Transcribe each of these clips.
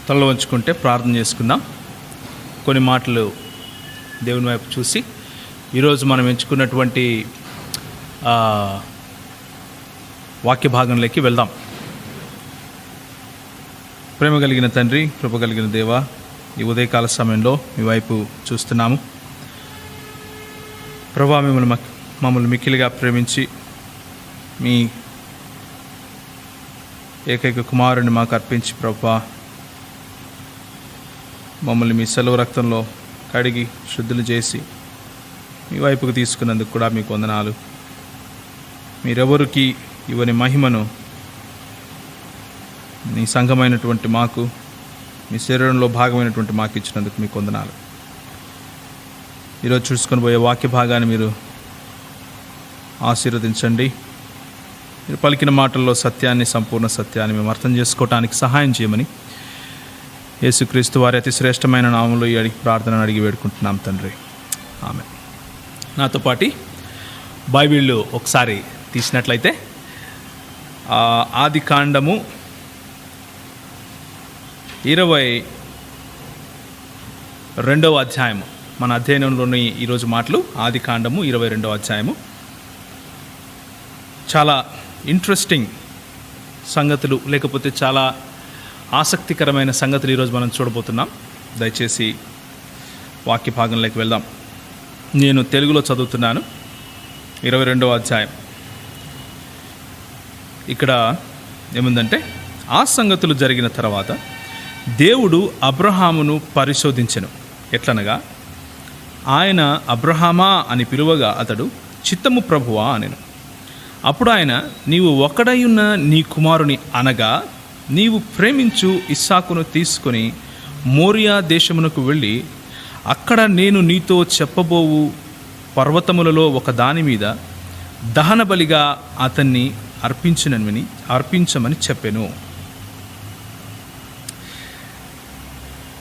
తలలో వంచుకుంటే ప్రార్థన చేసుకుందాం. కొన్ని మాటలు దేవుని వైపు చూసి ఈరోజు మనం ఎంచుకున్నటువంటి వాక్య భాగంలోకి వెళ్దాం. ప్రేమ కలిగిన తండ్రి, కృప కలిగిన దేవా, ఈ ఉదయకాల సమయంలో మీ వైపు చూస్తున్నాము. ప్రభా, మమ్మల్ని మిక్కిలిగా ప్రేమించి మీ ఏకైక కుమారుని మాకు అర్పించి ప్రభా మమ్మల్ని మీ సెలవు రక్తంలో కడిగి శుద్ధులు చేసి మీ వైపుకు తీసుకున్నందుకు కూడా మీకు వందనాలు. మీరెవరికి ఇవని మహిమను మీ సంఘమైనటువంటి మాకు, మీ శరీరంలో భాగమైనటువంటి మాకు ఇచ్చినందుకు మీకు వందనాలు. ఈరోజు చూసుకొని పోయే వాక్య భాగాన్ని మీరు ఆశీర్వదించండి. మీరు పలికిన మాటల్లో సత్యాన్ని, సంపూర్ణ సత్యాన్ని మేము అర్థం చేసుకోవటానికి సహాయం చేయమని యేసుక్రీస్తు వారి అతి శ్రేష్టమైన నామంలో ఈ ప్రార్థనను అడిగి వేడుకుంటున్నాం తండ్రి, ఆమేన్. నాతో పాటు బైబిళ్ళు ఒకసారి తీసినట్లయితే ఆది కాండము 22వ అధ్యాయము మన అధ్యయనంలోని ఈరోజు మాటలు. ఆది కాండము 22వ అధ్యాయము. చాలా ఇంట్రెస్టింగ్ సంగతులు, లేకపోతే చాలా ఆసక్తికరమైన సంగతులు ఈరోజు మనం చూడబోతున్నాం. దయచేసి వాక్య భాగంలోకి వెళ్దాం. నేను తెలుగులో చదువుతున్నాను. 22వ అధ్యాయం. ఇక్కడ ఏముందంటే, ఆ సంగతులు జరిగిన తర్వాత దేవుడు అబ్రహామును పరిశోధించెను. ఎట్లనగా, ఆయన అబ్రహామా అని పిలువగా అతడు చిత్తము ప్రభువా అనెను. అప్పుడు ఆయన, నీవు ఒక్కడైయున్న నీ కుమారుని అనగా నీవు ప్రేమించు ఇస్సాకును తీసుకొని మోరియా దేశమునకు వెళ్ళి అక్కడ నేను నీతో చెప్పబోవు పర్వతములలో ఒక దాని మీద దహన బలిగా అతన్ని అర్పించమని చెప్పెను.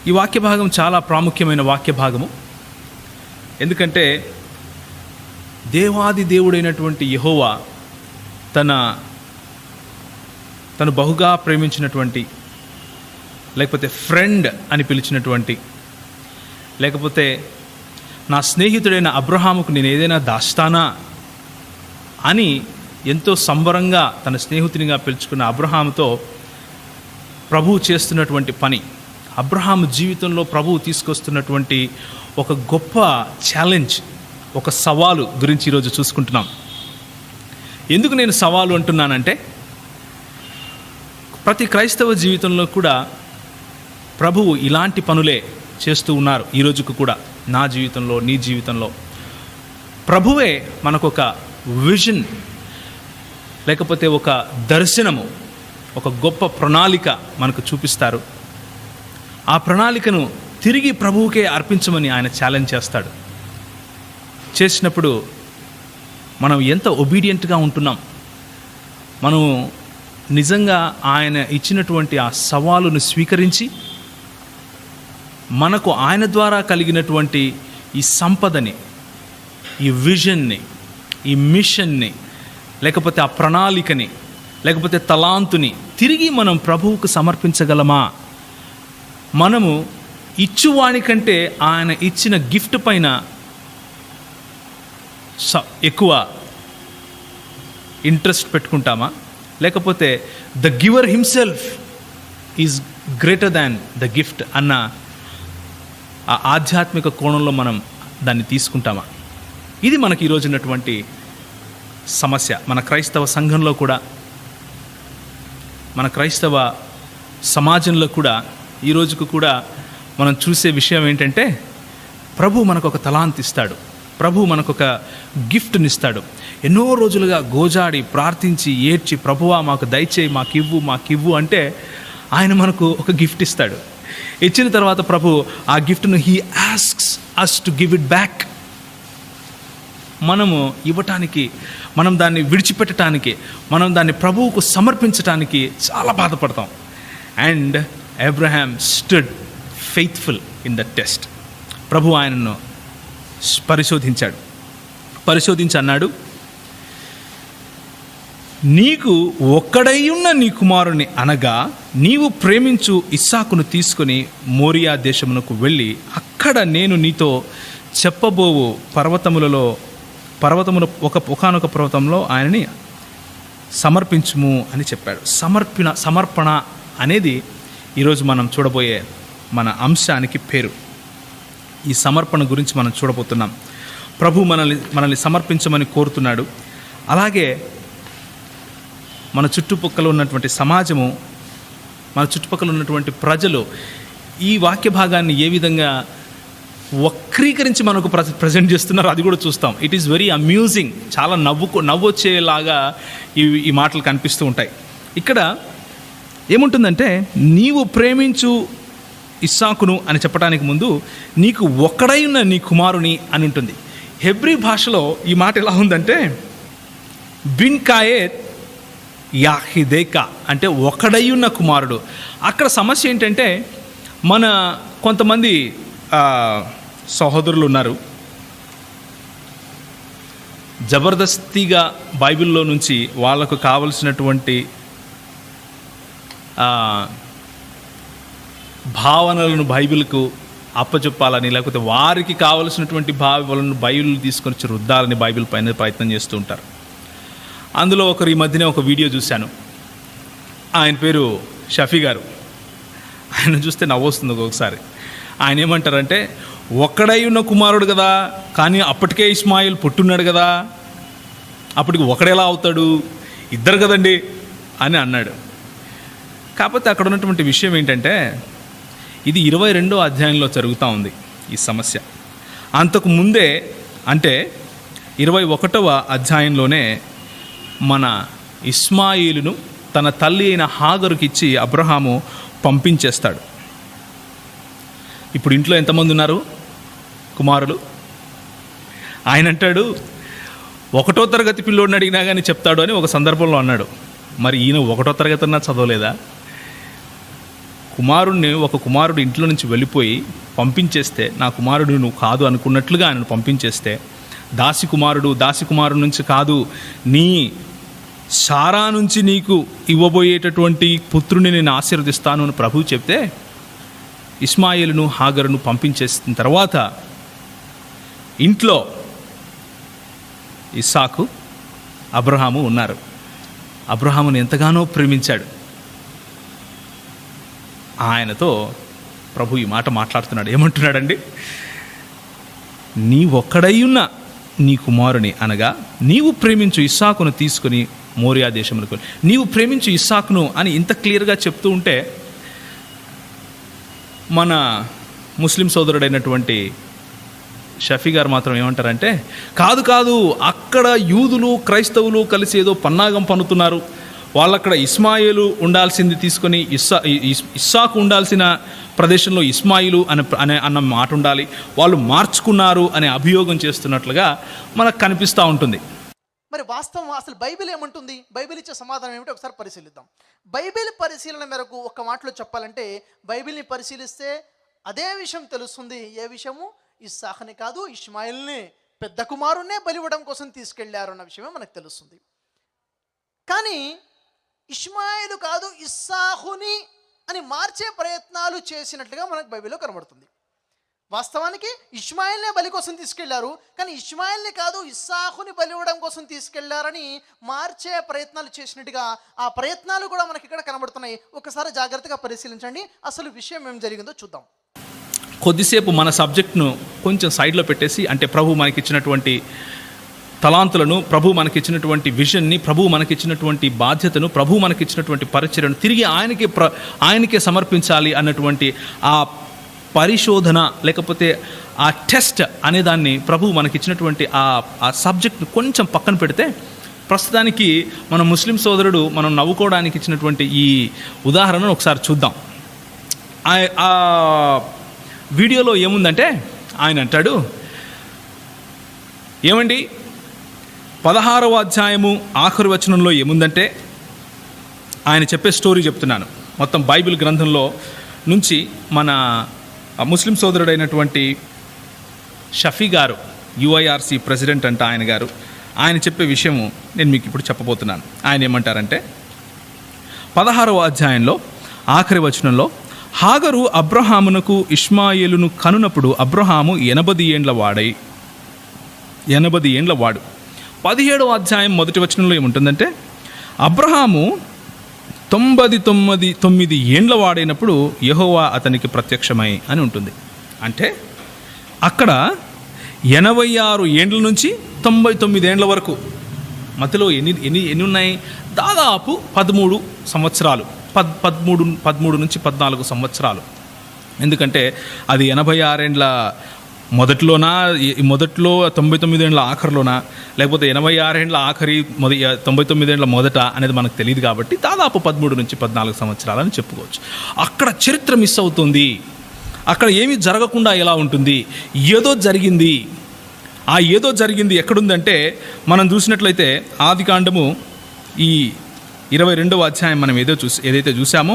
ఈ వాక్య భాగం చాలా ప్రాముఖ్యమైన వాక్య భాగము. ఎందుకంటే దేవాది దేవుడైనటువంటి యెహోవా తను బహుగా ప్రేమించినటువంటి, లేకపోతే ఫ్రెండ్ అని పిలిచినటువంటి, లేకపోతే నా స్నేహితుడైన అబ్రహాముకు నేను ఏదైనా దాస్తానా అని ఎంతో సంబరంగా తన స్నేహితునిగా పిలుచుకున్న అబ్రహాముతో ప్రభువు చేస్తున్నటువంటి పని, అబ్రహాము జీవితంలో ప్రభువు తీసుకొస్తున్నటువంటి ఒక గొప్ప ఛాలెంజ్, ఒక సవాలు గురించి ఈరోజు చూసుకుంటున్నాం. ఎందుకు నేను సవాలు అంటున్నానంటే, ప్రతి క్రైస్తవ జీవితంలో కూడా ప్రభువు ఇలాంటి పనులే చేస్తూ ఉన్నారు. ఈ రోజుకు కూడా నా జీవితంలో, నీ జీవితంలో ప్రభువే మనకొక విజన్, లేకపోతే ఒక దర్శనము, ఒక గొప్ప ప్రణాళిక మనకు చూపిస్తారు. ఆ ప్రణాళికను తిరిగి ప్రభువుకే అర్పించమని ఆయన ఛాలెంజ్ చేస్తాడు. చేసినప్పుడు మనం ఎంత ఒబీడియంట్గా ఉంటున్నాం, మనం నిజంగా ఆయన ఇచ్చినటువంటి ఆ సవాలును స్వీకరించి మనకు ఆయన ద్వారా కలిగినటువంటి ఈ సంపదని, ఈ విజన్ని, ఈ మిషన్ని, లేకపోతే ఆ ప్రణాళికని, లేకపోతే తలాంతుని తిరిగి మనం ప్రభువుకు సమర్పించగలమా? మనము ఇచ్చువానికంటే ఆయన ఇచ్చిన గిఫ్ట్ పైన ఎక్కువ ఇంట్రెస్ట్ పెట్టుకుంటామా? లేకపోతే the giver himself is greater than the gift అన్న ఆ ఆధ్యాత్మిక కోణంలో మనం దాన్ని తీసుకుంటామా? ఇది మనకి ఈరోజు ఉన్నటువంటి సమస్య. మన క్రైస్తవ సంఘంలో కూడా, మన క్రైస్తవ సమాజంలో కూడా ఈ రోజుకు కూడా మనం చూసే విషయం ఏంటంటే, ప్రభు మనకు ఒక తలాంత్ ఇస్తాడు, ప్రభు మనకు ఒక గిఫ్ట్ని ఇస్తాడు. ఎన్నో రోజులుగా గోజాడి ప్రార్థించి ఏడ్చి, ప్రభువా మాకు దయచేయి, మాకివ్వు అంటే ఆయన మనకు ఒక గిఫ్ట్ ఇస్తాడు. ఇచ్చిన తర్వాత ప్రభు ఆ గిఫ్ట్ను he asks us to give it back. మనము ఇవ్వటానికి, మనం దాన్ని విడిచిపెట్టడానికి, మనం దాన్ని ప్రభువుకు సమర్పించటానికి చాలా బాధపడతాం. And Abraham stood faithful in the test. ప్రభు ఆయనను పరిశోధించి అన్నాడు, నీకు ఒక్కడైయున్న నీ కుమారుని అనగా నీవు ప్రేమించు ఇస్సాకును తీసుకొని మోరియా దేశమునకు వెళ్ళి అక్కడ నేను నీతో చెప్పబోవు పర్వతముల ఒకానొక పర్వతంలో ఆయనని సమర్పించుము అని చెప్పాడు. సమర్పణ అనేది ఈరోజు మనం చూడబోయే మన అంశానికి పేరు. ఈ సమర్పణ గురించి మనం చూడబోతున్నాం. ప్రభు మనల్ని సమర్పించమని కోరుతున్నాడు. అలాగే మన చుట్టుపక్కల ఉన్నటువంటి సమాజము, మన చుట్టుపక్కల ఉన్నటువంటి ప్రజలు ఈ వాక్య భాగాన్ని ఏ విధంగా వక్రీకరించి మనకు ప్రజెంట్ చేస్తున్నారు అది కూడా చూస్తాం. It is very amusing. చాలా నవ్వొచ్చేలాగా ఈ మాటలు కనిపిస్తూ ఉంటాయి. ఇక్కడ ఏముంటుందంటే, నీవు ప్రేమించు ఇస్సాకును అని చెప్పడానికి ముందు నీకు ఒక్కడై ఉన్న నీ కుమారుని అని ఉంటుంది. హెబ్రీ భాషలో ఈ మాట ఎలా ఉందంటే బిన్ కాయేత్ యాహిదేకా అంటే ఒకడయ్యున్న కుమారుడు. అక్కడ సమస్య ఏంటంటే, మన కొంతమంది సహోదరులు ఉన్నారు, జబర్దస్తిగా బైబిల్లో నుంచి వాళ్ళకు కావలసినటువంటి భావనలను బైబిల్కు అప్పచెప్పాలని, లేకపోతే వారికి కావలసినటువంటి భావాలను బైబిల్ తీసుకొని వచ్చి రుద్దాలని బైబిల్ పైన ప్రయత్నం చేస్తూ ఉంటారు. అందులో ఈ మధ్యనే ఒక వీడియో చూశాను. ఆయన పేరు షఫీ గారు. ఆయన చూస్తే నవ్వొస్తుంది ఒక్కొక్కసారి. ఆయన ఏమంటారంటే, ఒక్కడై ఉన్న కుమారుడు కదా, కానీ అప్పటికే ఇస్మాయిల్ పుట్టున్నాడు కదా, అప్పటికి ఒకడెలా అవుతాడు, ఇద్దరు కదండి అని అన్నాడు. కాకపోతే అక్కడ ఉన్నటువంటి విషయం ఏంటంటే, ఇది 22వ అధ్యాయంలో జరుగుతూ ఉంది ఈ సమస్య. అంతకు ముందే అంటే 21వ అధ్యాయంలోనే మన ఇస్మాయిలును తన తల్లి అయిన హాగరుకి ఇచ్చి అబ్రహాము పంపించేస్తాడు. ఇప్పుడు ఇంట్లో ఎంతమంది ఉన్నారు కుమారులు? ఆయన అంటాడు, 1వ తరగతి పిల్లోడిని అడిగినా కానీ చెప్తాడు అని ఒక సందర్భంలో అన్నాడు. మరి ఈయన 1వ తరగతి అన్నా చదవలేదా? ఒక కుమారుడు ఇంట్లో నుంచి వెళ్ళిపోయి పంపించేస్తే, నా కుమారుడు నువ్వు కాదు అనుకున్నట్లుగా ఆయన పంపించేస్తే, దాసి కుమారుడు నుంచి కాదు, నీ సారా నుంచి నీకు ఇవ్వబోయేటటువంటి పుత్రుని నేను ఆశీర్వదిస్తాను అని ప్రభువు చెప్తే, ఇస్మాయిలును హాగరును పంపించేసిన తర్వాత ఇంట్లో ఇస్సాకు అబ్రహాము ఉన్నారు. అబ్రహామును ఎంతగానో ప్రేమించాడు. ఆయనతో ప్రభు ఈ మాట మాట్లాడుతున్నాడు. ఏమంటున్నాడండి? నీ ఒక్కడయ్యున్న నీ కుమారుని అనగా నీవు ప్రేమించు ఇస్సాకును తీసుకుని మోరియా దేశములకు, నీవు ప్రేమించు ఇస్సాకును అని ఇంత క్లియర్గా చెప్తూ ఉంటే, మన ముస్లిం సోదరుడైనటువంటి షఫీ గారు మాత్రం ఏమంటారంటే, కాదు అక్కడ యూదులు క్రైస్తవులు కలిసి ఏదో పన్నాగం పన్నుతున్నారు, వాళ్ళక్కడ ఇస్మాయిలు ఉండాల్సింది తీసుకొని ఇస్సాకు ఉండాల్సిన ప్రదేశంలో ఇస్మాయిలు అన్న మాట ఉండాలి, వాళ్ళు మార్చుకున్నారు అనే అభియోగం చేస్తున్నట్లుగా మనకు కనిపిస్తూ ఉంటుంది. మరి వాస్తవం అసలు బైబిల్ ఏమంటుంది? బైబిల్ ఇచ్చే సమాధానం ఏమిటి ఒకసారి పరిశీలిద్దాం. బైబిల్ పరిశీలన మేరకు ఒక్క మాటలో చెప్పాలంటే, బైబిల్ని పరిశీలిస్తే అదే విషయం తెలుస్తుంది. ఏ విషయము? ఇస్సాకుని కాదు, ఇష్మాయిల్ని, పెద్ద కుమారుణ్ణే బలివ్వడం కోసం తీసుకెళ్లారు అన్న విషయమే మనకు తెలుస్తుంది. కానీ ఇష్మాయిలు కాదు ఇస్సాకుని అని మార్చే ప్రయత్నాలు చేసినట్లుగా మనకు బైబిల్లో కనబడుతుంది. వాస్తవానికి ఇష్మాయిల్నే బలి కోసం తీసుకెళ్లారు, కానీ ఇష్మాయిల్ని కాదు ఇస్సాకుని బలివ్వడం కోసం తీసుకెళ్లారని మార్చే ప్రయత్నాలు చేసినట్టుగా ఆ ప్రయత్నాలు కూడా మనకి ఇక్కడ కనబడుతున్నాయి. ఒకసారి జాగ్రత్తగా పరిశీలించండి, అసలు విషయం ఏం జరిగిందో చూద్దాం. కొద్దిసేపు మన సబ్జెక్ట్ను కొంచెం సైడ్లో పెట్టేసి, అంటే ప్రభు మనకిచ్చినటువంటి తలాంతులను, ప్రభు మనకిచ్చినటువంటి విజన్ని, ప్రభు మనకిచ్చినటువంటి బాధ్యతను, ప్రభు మనకిచ్చినటువంటి పరిచర్యను తిరిగి ఆయనకే సమర్పించాలి అన్నటువంటి ఆ పరిశోధన, లేకపోతే ఆ టెస్ట్ అనేదాన్ని ప్రభు మనకిచ్చినటువంటి ఆ సబ్జెక్ట్ను కొంచెం పక్కన పెడితే, ప్రస్తుతానికి మన ముస్లిం సోదరుడు మనం నవ్వుకోవడానికి ఇచ్చినటువంటి ఈ ఉదాహరణను ఒకసారి చూద్దాం. ఆ వీడియోలో ఏముందంటే, ఆయన అంటాడు, ఏమండి 16వ అధ్యాయము ఆఖరి వచనంలో ఏముందంటే, ఆయన చెప్పే స్టోరీ చెప్తున్నాను. మొత్తం బైబిల్ గ్రంథంలో నుంచి మన ముస్లిం సోదరుడైనటువంటి షఫీ గారు, UIRC ప్రెసిడెంట్ అంట ఆయన గారు, ఆయన చెప్పే విషయము నేను మీకు ఇప్పుడు చెప్పబోతున్నాను. ఆయన ఏమంటారంటే 16వ అధ్యాయంలో ఆఖరి వచనంలో, హాగరు అబ్రహామునకు ఇష్మాయేలును కనునప్పుడు అబ్రహాము 80 ఏండ్ల వాడు. 17వ అధ్యాయం మొదటి వచనంలో ఏముంటుందంటే, అబ్రహాము 99 ఏండ్ల వాడైనప్పుడు యెహోవా అతనికి ప్రత్యక్షమై అని ఉంటుంది. అంటే అక్కడ 86 ఏండ్ల నుంచి 99 ఏండ్ల వరకు మధ్యలో ఎన్ని ఉన్నాయి? దాదాపు 13 సంవత్సరాలు, 13 నుంచి 14 సంవత్సరాలు. ఎందుకంటే అది 86 ఏండ్ల మొదట్లో 99 ఏండ్ల ఆఖరిలోనా, లేకపోతే 86 ఏండ్ల ఆఖరి 99 ఏండ్ల మొదట అనేది మనకు తెలియదు. కాబట్టి దాదాపు 13 నుంచి 14 సంవత్సరాలని చెప్పుకోవచ్చు. అక్కడ చరిత్ర మిస్ అవుతుంది. అక్కడ ఏమీ జరగకుండా ఎలా ఉంటుంది? ఏదో జరిగింది. ఆ ఏదో జరిగింది ఎక్కడుందంటే, మనం చూసినట్లయితే ఆదికాండము ఈ 22వ అధ్యాయం మనం ఏదైతే చూసామో,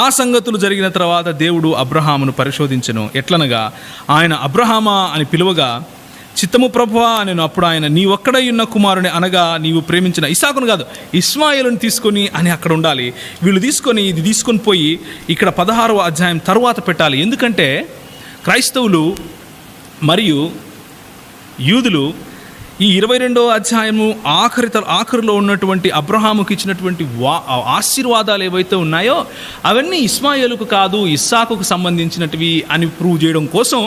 ఆ సంగతులు జరిగిన తర్వాత దేవుడు అబ్రహామును పరిశోధించెను. ఎట్లనగా ఆయన అబ్రహామా అని పిలువగా, చిత్తము ప్రభువా నేను. అప్పుడు ఆయన, నీ ఒక్కడై ఉన్న కుమారుని అనగా నీవు ప్రేమించిన ఇస్సాకును కాదు, ఇష్మాయేలును తీసుకొని అని అక్కడ ఉండాలి. వీళ్ళు ఇది తీసుకొని పోయి ఇక్కడ 16వ అధ్యాయం తరువాత పెట్టాలి. ఎందుకంటే క్రైస్తవులు మరియు యూదులు ఈ 22వ అధ్యాయము ఆఖరిలో ఉన్నటువంటి అబ్రహాముకి ఇచ్చినటువంటి ఆశీర్వాదాలు ఏవైతే ఉన్నాయో అవన్నీ ఇష్మాయేలుకు కాదు, ఇస్సాకుకు సంబంధించినటివి అని ప్రూవ్ చేయడం కోసం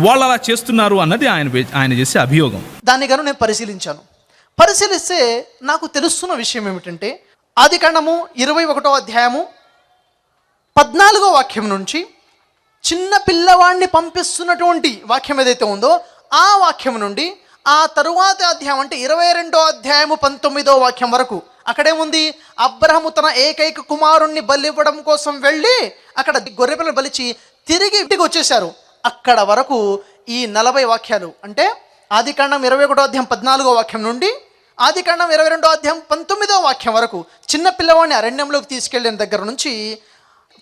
వాళ్ళు అలా చేస్తున్నారు అన్నది ఆయన చేసే అభియోగం. దాన్ని గాను నేను పరిశీలిస్తే నాకు తెలుస్తున్న విషయం ఏమిటంటే, ఆదికాండము 21వ అధ్యాయము 14వ వాక్యం నుంచి చిన్న పిల్లవాడిని పంపిస్తున్నటువంటి వాక్యం ఏదైతే ఉందో ఆ వాక్యం నుండి ఆ తరువాత అధ్యాయం అంటే 22వ అధ్యాయము 19వ వాక్యం వరకు అక్కడేముంది? అబ్రహాము తన ఏకైక కుమారుణ్ణి బలి ఇవ్వడం కోసం వెళ్ళి అక్కడ గొర్రెపిల్లను బలిచి తిరిగి ఇంటికి వచ్చేశారు. అక్కడ వరకు ఈ 40 వాక్యాలు అంటే ఆదికాండం 21వ అధ్యాయం 14వ వాక్యం నుండి ఆదికాండం 22వ అధ్యాయం 19వ వాక్యం వరకు చిన్న పిల్లవాడిని అరణ్యంలోకి తీసుకెళ్ళిన దగ్గర నుంచి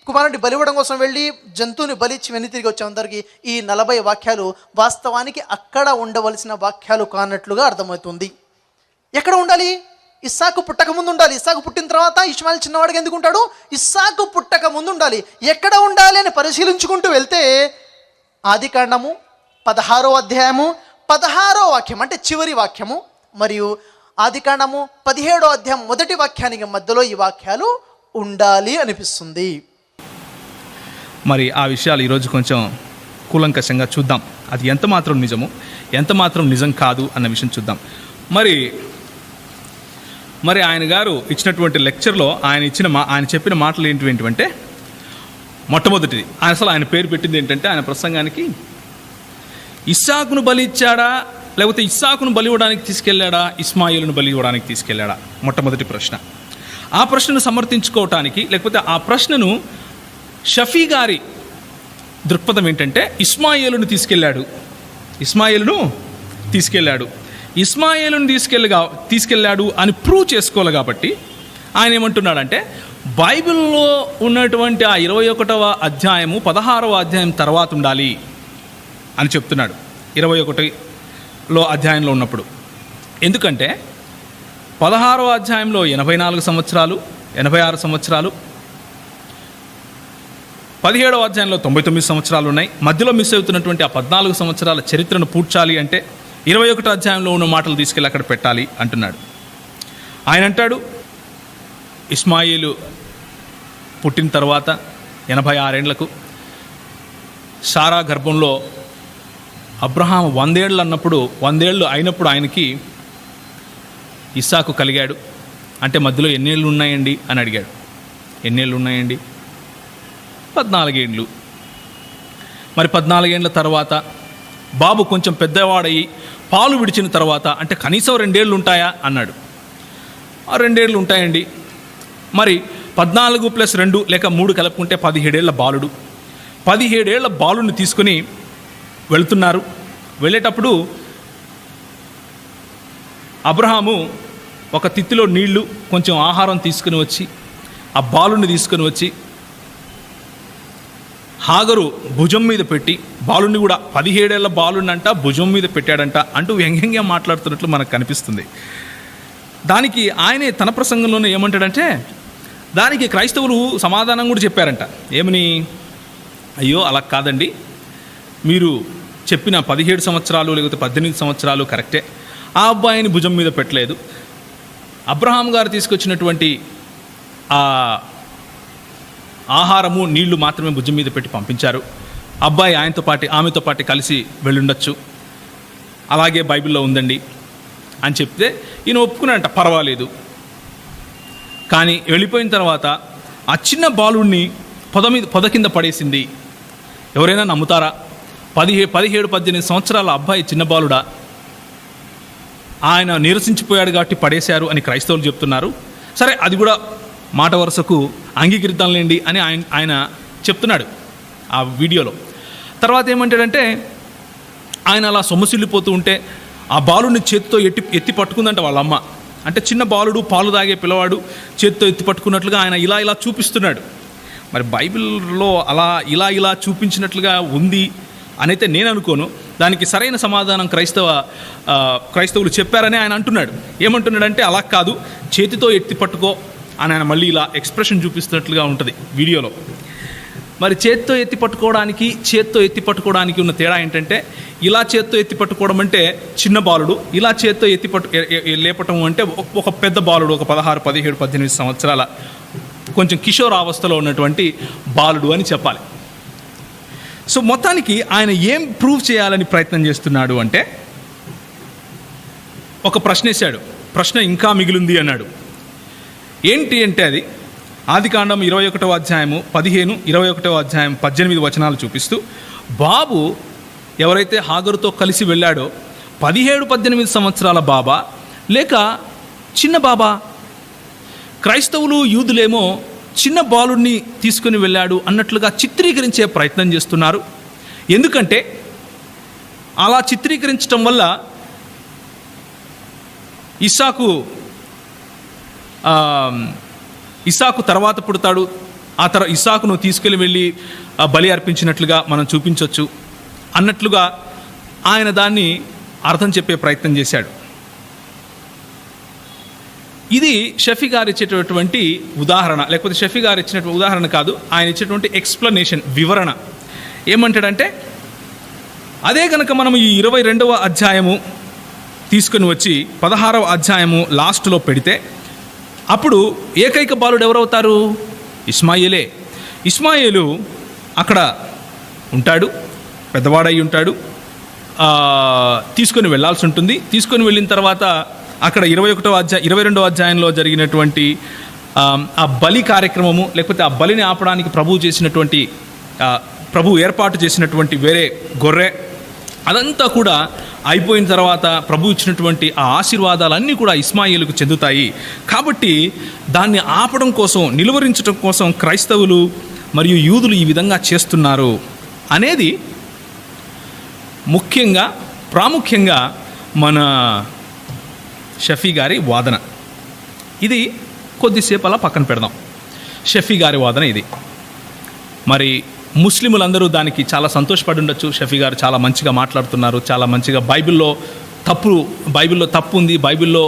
కుమారుడిని బలివ్వడం కోసం వెళ్ళి జంతువుని బలిచ్చి వెన్ని తిరిగి వచ్చేందరికి ఈ 40 వాక్యాలు వాస్తవానికి అక్కడ ఉండవలసిన వాక్యాలు కానట్లుగా అర్థమవుతుంది. ఎక్కడ ఉండాలి? ఇస్సాకు పుట్టక ముందు ఉండాలి. ఇస్సాకు పుట్టిన తర్వాత ఇష్మాయిల్ చిన్నవాడికి ఎందుకు ఉంటాడు? ఇస్సాకు పుట్టక ముందు ఉండాలి. ఎక్కడ ఉండాలి అని పరిశీలించుకుంటూ వెళ్తే ఆదికాండము 16వ అధ్యాయము 16వ వాక్యం అంటే చివరి వాక్యము మరియు ఆదికాండము 17వ అధ్యాయం మొదటి వాక్యానికి మధ్యలో ఈ వాక్యాలు ఉండాలి అనిపిస్తుంది. మరి ఆ విషయాలు ఈరోజు కొంచెం కూలంకషంగా చూద్దాం. అది ఎంత మాత్రం నిజము, ఎంత మాత్రం నిజం కాదు అన్న విషయం చూద్దాం. మరి ఆయన గారు ఇచ్చినటువంటి లెక్చర్లో ఆయన చెప్పిన మాటలు ఏంటివంటే, మొట్టమొదటిది అసలు ఆయన పేరు పెట్టింది ఏంటంటే, ఆయన ప్రసంగానికి ఇస్సాకును బలి ఇచ్చాడా, లేకపోతే ఇస్సాకును బలి ఇవ్వడానికి తీసుకెళ్ళాడా, ఇష్మాయేలును బలి ఇవ్వడానికి తీసుకెళ్ళాడా? మొట్టమొదటి ప్రశ్న. ఆ ప్రశ్నను సమర్థించుకోవటానికి, లేకపోతే ఆ ప్రశ్నను షఫీ గారి దృక్పథం ఏంటంటే, ఇష్మాయేలును తీసుకెళ్ళాడు, తీసుకెళ్ళాడు అని ప్రూవ్ చేసుకోవాలి. కాబట్టి ఆయన ఏమంటున్నాడంటే, బైబిల్లో ఉన్నటువంటి ఆ 21వ అధ్యాయము 16వ అధ్యాయం తర్వాత ఉండాలి అని చెప్తున్నాడు 21లో అధ్యాయంలో ఉన్నప్పుడు. ఎందుకంటే 16వ అధ్యాయంలో 84 సంవత్సరాలు, 86 సంవత్సరాలు, 17వ అధ్యాయంలో 99 సంవత్సరాలు ఉన్నాయి. మధ్యలో మిస్ అవుతున్నటువంటి ఆ 14 సంవత్సరాల చరిత్రను పూడ్చాలి అంటే 21వ అధ్యాయంలో ఉన్న మాటలు తీసుకెళ్ళి అక్కడ పెట్టాలి అంటున్నాడు. ఆయన అంటాడు, ఇష్మాయేలు పుట్టిన తర్వాత 86 ఏండ్లకు సారా గర్భంలో అబ్రహాం 100 ఏళ్ళు అన్నప్పుడు 100 ఏళ్ళు అయినప్పుడు ఆయనకి ఇస్సాకు కలిగాడు. అంటే మధ్యలో ఎన్నేళ్ళు ఉన్నాయండి అని అడిగాడు. ఎన్నేళ్ళు ఉన్నాయండి? 14 ఏండ్లు. మరి 14 ఏండ్ల తర్వాత బాబు కొంచెం పెద్దవాడయ్యి పాలు విడిచిన తర్వాత అంటే కనీసం 2 ఏళ్ళు ఉంటాయా అన్నాడు. 2 ఏళ్ళు ఉంటాయండి. మరి 14 + 2 లేక 3 కలుపుకుంటే 17 ఏళ్ల బాలుడు. 17 ఏళ్ల బాలుని తీసుకుని వెళుతున్నారు. వెళ్ళేటప్పుడు అబ్రహాము ఒక తిత్తిలో నీళ్లు కొంచెం ఆహారం తీసుకుని వచ్చి ఆ బాలుని తీసుకుని వచ్చి హాగరు భుజం మీద పెట్టి, బాలుని కూడా 17 ఏళ్ల బాలుని అంట భుజం మీద పెట్టాడంట అంటూ వ్యంగ్యంగా మాట్లాడుతున్నట్లు మనకు కనిపిస్తుంది. దానికి ఆయనే తన ప్రసంగంలోనే ఏమంటాడంటే, దానికి క్రైస్తవులు సమాధానం కూడా చెప్పారంట. ఏమని? అయ్యో అలా కాదండి, మీరు చెప్పిన 17 సంవత్సరాలు లేకపోతే 18 సంవత్సరాలు కరెక్టే, ఆ అబ్బాయిని భుజం మీద పెట్టలేదు. అబ్రహాం గారు తీసుకొచ్చినటువంటి ఆ ఆహారము నీళ్లు మాత్రమే భుజం మీద పెట్టి పంపించారు. అబ్బాయి ఆమెతో పాటు కలిసి వెళ్ళుండొచ్చు, అలాగే బైబిల్లో ఉందండి అని చెప్తే ఈయన ఒప్పుకున్నాడంట, పర్వాలేదు. కానీ వెళ్ళిపోయిన తర్వాత ఆ చిన్న బాలుడిని పొద కింద పడేసింది. ఎవరైనా నమ్ముతారా? 17-18 సంవత్సరాల అబ్బాయి చిన్న బాలుడా, ఆయన నిరసించిపోయాడు కాబట్టి పడేశారు అని క్రైస్తవులు చెప్తున్నారు. సరే, అది కూడా మాట వరుసకు అంగీకరిద్దాంలేండి అని ఆయన చెప్తున్నాడు ఆ వీడియోలో. తర్వాత ఏమంటాడంటే, ఆయన అలా సొమ్మసిల్లిపోతూ ఉంటే ఆ బాలుడిని చేతితో ఎత్తి పట్టుకుందంట వాళ్ళ అమ్మ. అంటే చిన్న బాలుడు, పాలు తాగే పిల్లవాడు చేతితో ఎత్తి పట్టుకున్నట్లుగా ఆయన ఇలా చూపిస్తున్నాడు. మరి బైబిల్లో అలా ఇలా చూపించినట్లుగా ఉంది అనైతే నేను అనుకోను. దానికి సరైన సమాధానం క్రైస్తవులు చెప్పారని ఆయన అంటున్నాడు. ఏమంటున్నాడంటే, అలా కాదు, చేతితో ఎత్తి పట్టుకో అని ఆయన మళ్ళీ ఇలా ఎక్స్ప్రెషన్ చూపిస్తున్నట్లుగా ఉంటుంది వీడియోలో. మరి చేత్తో ఎత్తి పట్టుకోవడానికి ఉన్న తేడా ఏంటంటే, ఇలా చేత్తో ఎత్తి పట్టుకోవడం అంటే చిన్న బాలుడు, ఇలా చేత్తో లేపటం అంటే ఒక పెద్ద బాలుడు, ఒక 16, 17, 18 సంవత్సరాల కొంచెం కిషోరావస్థలో ఉన్నటువంటి బాలుడు అని చెప్పాలి. సో మొత్తానికి ఆయన ఏం ప్రూవ్ చేయాలని ప్రయత్నం చేస్తున్నాడు అంటే, ఒక ప్రశ్న వేశాడు. ప్రశ్న ఇంకా మిగిలింది అన్నాడు. ఏంటి అంటే, అది ఆదికాండం 21వ అధ్యాయము 15, 21వ అధ్యాయం 18 వచనాలు చూపిస్తూ, బాబు ఎవరైతే హాగరుతో కలిసి వెళ్ళాడో 17-18 సంవత్సరాల బాబా లేక చిన్న బాబా? క్రైస్తవులు యూదులేమో చిన్న బాలుడిని తీసుకుని వెళ్ళాడు అన్నట్లుగా చిత్రీకరించే ప్రయత్నం చేస్తున్నారు. ఎందుకంటే అలా చిత్రీకరించడం వల్ల ఇస్సాకు తర్వాత పుడతాడు, ఇస్సాకును తీసుకెళ్ళి వెళ్ళి బలి అర్పించినట్లుగా మనం చూపించవచ్చు అన్నట్లుగా ఆయన దాన్ని అర్థం చెప్పే ప్రయత్నం చేశాడు. ఇది షఫీ గారు ఇచ్చేటటువంటి ఉదాహరణ, లేకపోతే షఫీ గారు ఇచ్చినటువంటి ఉదాహరణ కాదు, ఆయన ఇచ్చేటువంటి ఎక్స్ప్లెనేషన్, వివరణ. ఏమంటాడంటే, అదే కనుక మనం ఈ 22వ అధ్యాయము తీసుకొని వచ్చి 16వ అధ్యాయము లాస్ట్లో పెడితే, అప్పుడు ఏకైక బాలుడు ఎవరవుతారు? ఇస్మాయిలే. ఇస్మాయిలు అక్కడ ఉంటాడు, పెద్దవాడై ఉంటాడు, తీసుకొని వెళ్ళాల్సి ఉంటుంది. తీసుకొని వెళ్ళిన తర్వాత అక్కడ 22వ అధ్యాయంలో జరిగినటువంటి ఆ బలి కార్యక్రమము, లేకపోతే ఆ బలిని ఆపడానికి ప్రభు ఏర్పాటు చేసినటువంటి వేరే గొర్రె, అదంతా కూడా అయిపోయిన తర్వాత ప్రభు ఇచ్చినటువంటి ఆ ఆశీర్వాదాలన్నీ కూడా ఇస్మాయిలుకు చెందుతాయి. కాబట్టి దాన్ని ఆపడం కోసం, నిలువరించడం కోసం క్రైస్తవులు మరియు యూదులు ఈ విధంగా చేస్తున్నారు అనేది ప్రాముఖ్యంగా మన షఫీ గారి వాదన. ఇది కొద్దిసేపు అలా పక్కన పెడదాం. షఫీ గారి వాదన ఇది. మరి ముస్లిములందరూ దానికి చాలా సంతోషపడి ఉండొచ్చు. షఫీ గారు చాలా మంచిగా మాట్లాడుతున్నారు, చాలా మంచిగా బైబిల్లో తప్పు ఉంది, బైబిల్లో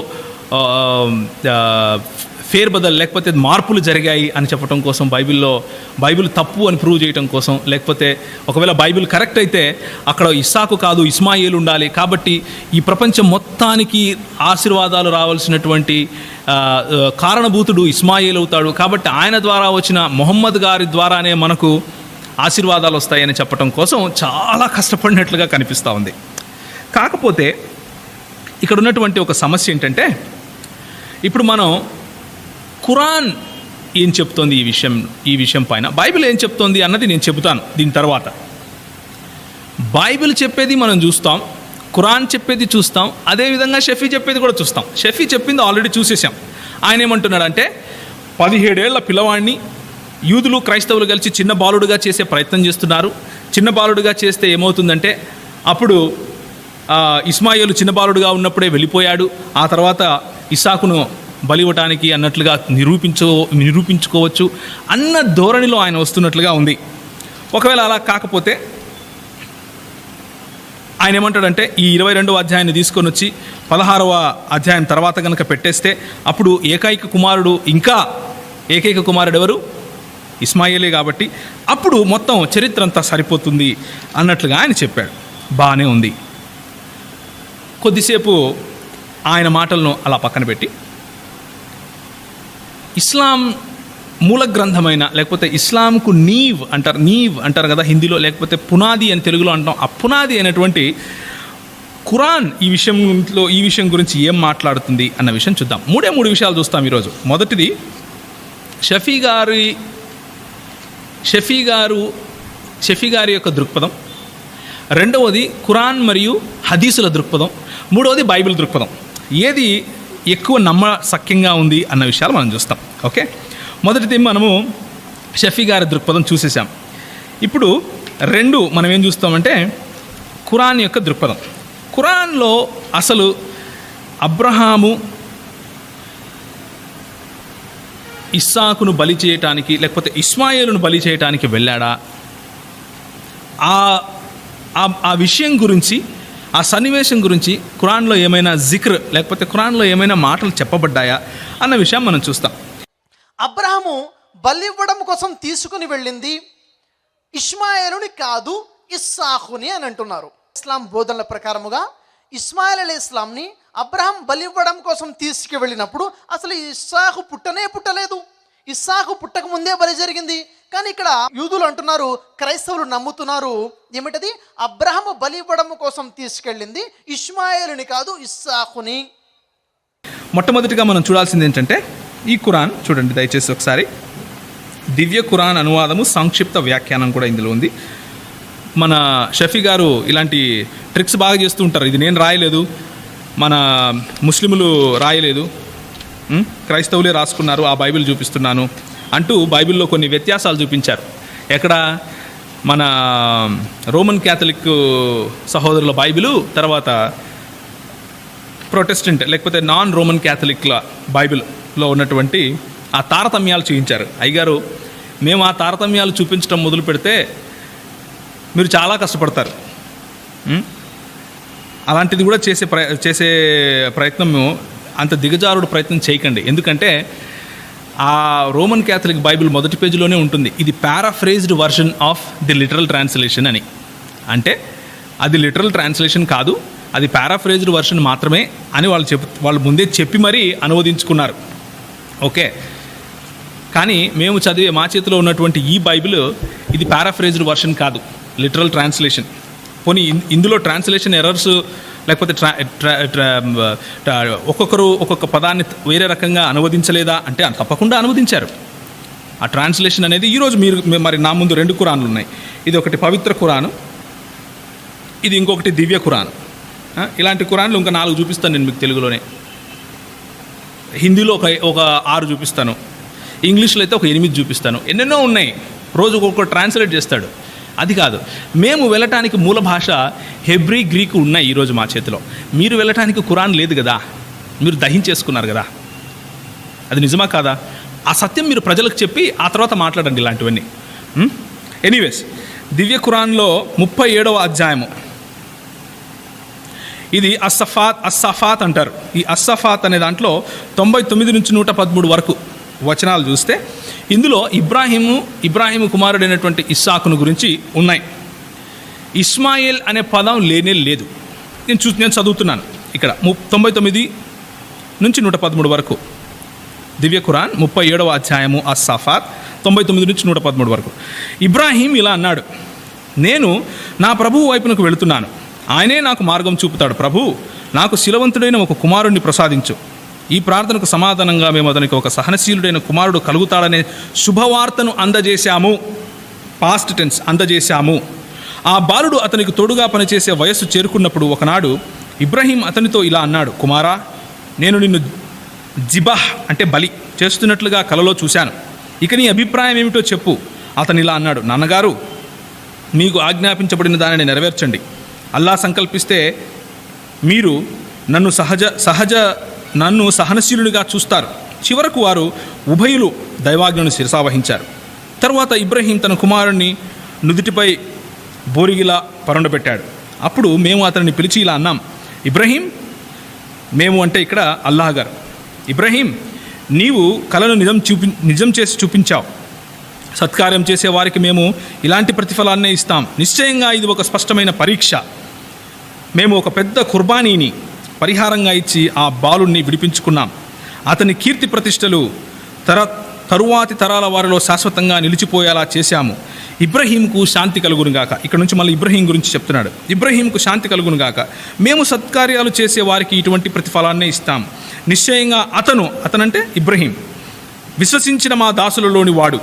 ఫేర్బదల్ లేకపోతే మార్పులు జరిగాయి అని చెప్పడం కోసం, బైబిల్ తప్పు అని ప్రూవ్ చేయడం కోసం, లేకపోతే ఒకవేళ బైబిల్ కరెక్ట్ అయితే అక్కడ ఇస్సాకు కాదు ఇస్మాయిల్ ఉండాలి, కాబట్టి ఈ ప్రపంచం మొత్తానికి ఆశీర్వాదాలు రావాల్సినటువంటి కారణభూతుడు ఇస్మాయిల్ అవుతాడు, కాబట్టి ఆయన ద్వారా వచ్చిన మొహమ్మద్ గారి ద్వారానే మనకు ఆశీర్వాదాలు వస్తాయని చెప్పడం కోసం చాలా కష్టపడినట్లుగా కనిపిస్తూ ఉంది. కాకపోతే ఇక్కడ ఉన్నటువంటి ఒక సమస్య ఏంటంటే, ఇప్పుడు మనం ఖురాన్ ఏం చెప్తోంది ఈ విషయం పైన, బైబిల్ ఏం చెప్తోంది అన్నది నేను చెబుతాను దీని తర్వాత. బైబిల్ చెప్పేది మనం చూస్తాం, ఖురాన్ చెప్పేది చూస్తాం, అదేవిధంగా షఫీ చెప్పేది కూడా చూస్తాం. షఫీ చెప్పింది ఆల్రెడీ చూసేసాం. ఆయన ఏమంటున్నాడంటే, 17 ఏళ్ల పిల్లవాడిని యూదులు క్రైస్తవులు కలిసి చిన్న బాలుడుగా చేసే ప్రయత్నం చేస్తున్నారు. చిన్న బాలుడుగా చేస్తే ఏమవుతుందంటే, అప్పుడు ఇస్మాయిలు చిన్న బాలుడుగా ఉన్నప్పుడే వెళ్ళిపోయాడు, ఆ తర్వాత ఇస్సాకును బలి ఇవ్వటానికి అన్నట్లుగా నిరూపించుకోవచ్చు అన్న ధోరణిలో ఆయన వస్తున్నట్లుగా ఉంది. ఒకవేళ అలా కాకపోతే ఆయన ఏమంటాడంటే ఈ 22వ అధ్యాయాన్ని తీసుకొని వచ్చి 16వ అధ్యాయం తర్వాత కనుక పెట్టేస్తే అప్పుడు ఏకైక కుమారుడు ఎవరు? ఇస్మాయిలే. కాబట్టి అప్పుడు మొత్తం చరిత్ర అంతా సరిపోతుంది అన్నట్లుగా ఆయన చెప్పాడు. బాగానే ఉంది. కొద్దిసేపు ఆయన మాటలను అలా పక్కన పెట్టి ఇస్లాం మూల గ్రంథమైన, లేకపోతే ఇస్లాంకు నీవ్ అంటారు కదా హిందీలో, లేకపోతే పునాది అని తెలుగులో అంటాం. ఆ పునాది అయినటువంటి ఖురాన్ ఈ విషయం గురించి ఏం మాట్లాడుతుంది అన్న విషయం చూద్దాం. మూడు విషయాలు చూస్తాం ఈరోజు. మొదటిది షఫీ గారి యొక్క దృక్పథం. రెండవది ఖురాన్ మరియు హదీసుల దృక్పథం. మూడవది బైబిల్ దృక్పథం. ఏది ఎక్కువ నమ్మశక్యంగా ఉంది అన్న విషయాలు మనం చూస్తాం. ఓకే, మొదటిది మనము షఫీ గారి దృక్పథం చూసేసాం. ఇప్పుడు మనం ఏం చూస్తామంటే ఖురాన్ యొక్క దృక్పథం. ఖురాన్లో అసలు అబ్రహాము ఇస్సాకును బలి చేయటానికి, లేకపోతే ఇస్మాయిలును బలి చేయటానికి వెళ్ళాడా, ఆ విషయం గురించి, ఆ సన్నివేశం గురించి ఖురాన్లో ఏమైనా జిక్ర్, లేకపోతే ఖురాన్లో ఏమైనా మాటలు చెప్పబడ్డాయా అన్న విషయం మనం చూస్తాం. అబ్రహాము బలి ఇవ్వడం కోసం తీసుకుని వెళ్ళింది ఇష్మాయేలుని కాదు, ఇస్సాకుని అని అంటున్నారు. ఇస్లాం బోధనల ప్రకారముగా ఇస్మాయిల్ అలైహిస్సలాంని అబ్రహాం బలి ఇవ్వడం కోసం తీసుకువెళ్ళినప్పుడు అసలు ఇస్సాకు పుట్టలేదు. ఇస్సాకు పుట్టక ముందే బలి జరిగింది. కానీ ఇక్కడ యూదులు అంటున్నారు, క్రైస్తవులు నమ్ముతున్నారు ఏమిటది? అబ్రహాము బలి ఇవ్వడం కోసం తీసుకెళ్ళింది ఇష్మాయేలుని కాదు, ఇస్సాకుని. మొట్టమొదటిగా మనం చూడాల్సింది ఏంటంటే ఈ ఖురాన్ చూడండి దయచేసి ఒకసారి. దివ్య ఖురాన్ అనువాదము, సంక్షిప్త వ్యాఖ్యానం కూడా ఇందులో ఉంది. మన షఫీ గారు ఇలాంటి ట్రిక్స్ బాగా చేస్తూ ఉంటారు. ఇది నేను రాయలేదు, మన ముస్లిములు రాయలేదు, క్రైస్తవులే రాసుకున్నారు, ఆ బైబిల్ చూపిస్తున్నాను అంటూ బైబిల్లో కొన్ని వ్యత్యాసాలు చూపించారు. ఎక్కడ? మన రోమన్ క్యాథలిక్ సహోదరుల బైబిలు, తర్వాత ప్రొటెస్టెంట్ లేకపోతే నాన్ రోమన్ క్యాథలిక్ల బైబిల్లో ఉన్నటువంటి ఆ తారతమ్యాలు చూపించారు. అయ్యగారు, మేము ఆ తారతమ్యాలు చూపించడం మొదలు పెడితే మీరు చాలా కష్టపడతారు. అలాంటిది కూడా చేసే ప్రయత్నం, అంత దిగజారుడు ప్రయత్నం చేయకండి. ఎందుకంటే ఆ రోమన్ క్యాథలిక్ బైబిల్ మొదటి పేజీలోనే ఉంటుంది, ఇది పారాఫ్రేజ్డ్ version of the literal translation అని. అంటే అది లిటరల్ ట్రాన్స్లేషన్ కాదు, అది పారాఫ్రేజ్డ్ వర్షన్ మాత్రమే అని వాళ్ళు ముందే చెప్పి మరీ అనువదించుకున్నారు. ఓకే, కానీ మేము చదివే మా చేతిలో ఉన్నటువంటి ఈ బైబిల్ ఇది పారాఫ్రేజ్డ్ వర్షన్ కాదు, లిటరల్ ట్రాన్స్లేషన్. పోనీ ఇందులో ట్రాన్స్లేషన్ ఎర్రర్స్ లేకపోతే ఒక్కొక్కరు ఒక్కొక్క పదాన్ని వేరే రకంగా అనువదించలేదా అంటే తప్పకుండా అనువదించారు. ఆ ట్రాన్స్లేషన్ అనేది ఈరోజు మరి నా ముందు 2 ఖురాన్లు ఉన్నాయి. ఇది ఒకటి పవిత్ర ఖురాను, ఇది ఇంకొకటి దివ్య ఖురాన్. ఇలాంటి ఖురాన్లు ఇంకా 4 చూపిస్తాను నేను మీకు తెలుగులోనే. హిందీలో ఒక 6 చూపిస్తాను, ఇంగ్లీష్లో అయితే ఒక 8 చూపిస్తాను. ఎన్నెన్నో ఉన్నాయి, రోజు ఒక్కొక్క ట్రాన్స్లేట్ చేస్తాడు. అది కాదు, మేము వెళ్ళటానికి మూల భాష హెబ్రీ, గ్రీకు ఉన్నాయి ఈరోజు మా చేతిలో. మీరు వెళ్ళటానికి ఖురాన్ లేదు కదా, మీరు దహించేసుకున్నారు కదా. అది నిజమా కాదా? ఆ సత్యం మీరు ప్రజలకు చెప్పి ఆ తర్వాత మాట్లాడండి ఇలాంటివన్నీ. ఎనీవేస్, దివ్య ఖురాన్లో 37వ అధ్యాయము, ఇది అస్సఫాత్ అంటారు. ఈ అస్సఫాత్ అనే దాంట్లో 99 నుంచి 113 వరకు వచనాలు చూస్తే ఇందులో ఇబ్రాహీము కుమారుడైనటువంటి ఇస్సాకును గురించి ఉన్నాయి. ఇస్మాయిల్ అనే పదం లేనే లేదు. నేను చదువుతున్నాను ఇక్కడ 99 నుంచి 113 వరకు. దివ్య ఖురాన్ 37వ అధ్యాయము అస్సఫాత్ 99 నుంచి 113 వరకు. ఇబ్రాహీం ఇలా అన్నాడు, నేను నా ప్రభువు వైపునకు వెళుతున్నాను, ఆయనే నాకు మార్గం చూపుతాడు. ప్రభు, నాకు శిలవంతుడైన ఒక కుమారుణ్ణి ప్రసాదించు. ఈ ప్రార్థనకు సమాధానంగా మేము అతనికి ఒక సహనశీలుడైన కుమారుడు కలుగుతాడనే శుభవార్తను అందజేశాము. Past tense, అందజేశాము. ఆ బాలుడు అతనికి తోడుగా పనిచేసే వయస్సు చేరుకున్నప్పుడు ఒకనాడు ఇబ్రాహీం అతనితో ఇలా అన్నాడు, కుమారా, నేను నిన్ను జిబాహ్ అంటే బలి చేస్తున్నట్లుగా కలలో చూశాను. ఇక నీ అభిప్రాయం ఏమిటో చెప్పు. అతను ఇలా అన్నాడు, నాన్నగారు, మీకు ఆజ్ఞాపించబడిన దానిని నెరవేర్చండి. అల్లా సంకల్పిస్తే మీరు నన్ను సహనశీలునిగా చూస్తారు. చివరకు వారు ఉభయులు దైవాజ్ఞను శిరసావహించారు. తరువాత ఇబ్రాహీం తన కుమారుణ్ణి నుదుటిపై బోరిగిలా పరుండబెట్టాడు. అప్పుడు మేము అతనిని పిలిచి ఇలా అన్నాం, ఇబ్రహీం, మేము అంటే ఇక్కడ అల్లాహ్ గారు, ఇబ్రహీం, నీవు కలను నిజం చేసి చూపించావు. సత్కార్యం చేసే వారికి మేము ఇలాంటి ప్రతిఫలాన్నే ఇస్తాం. నిశ్చయంగా ఇది ఒక స్పష్టమైన పరీక్ష. మేము ఒక పెద్ద కుర్బానీని పరిహారంగా ఇచ్చి ఆ బాలుణ్ణి విడిపించుకున్నాం. అతని కీర్తి ప్రతిష్టలు తరువాతి తరాల వారిలో శాశ్వతంగా నిలిచిపోయేలా చేశాము. ఇబ్రహీంకు శాంతి కలుగునుగాక. ఇక్కడ నుంచి మళ్ళీ ఇబ్రహీం గురించి చెప్తున్నాడు. ఇబ్రహీంకు శాంతి కలుగునుగాక. మేము సత్కార్యాలు చేసే వారికి ఇటువంటి ప్రతిఫలాన్నే ఇస్తాం. నిశ్చయంగా అతనంటే ఇబ్రహీం విశ్వసించిన మా దాసులలోని వాడు.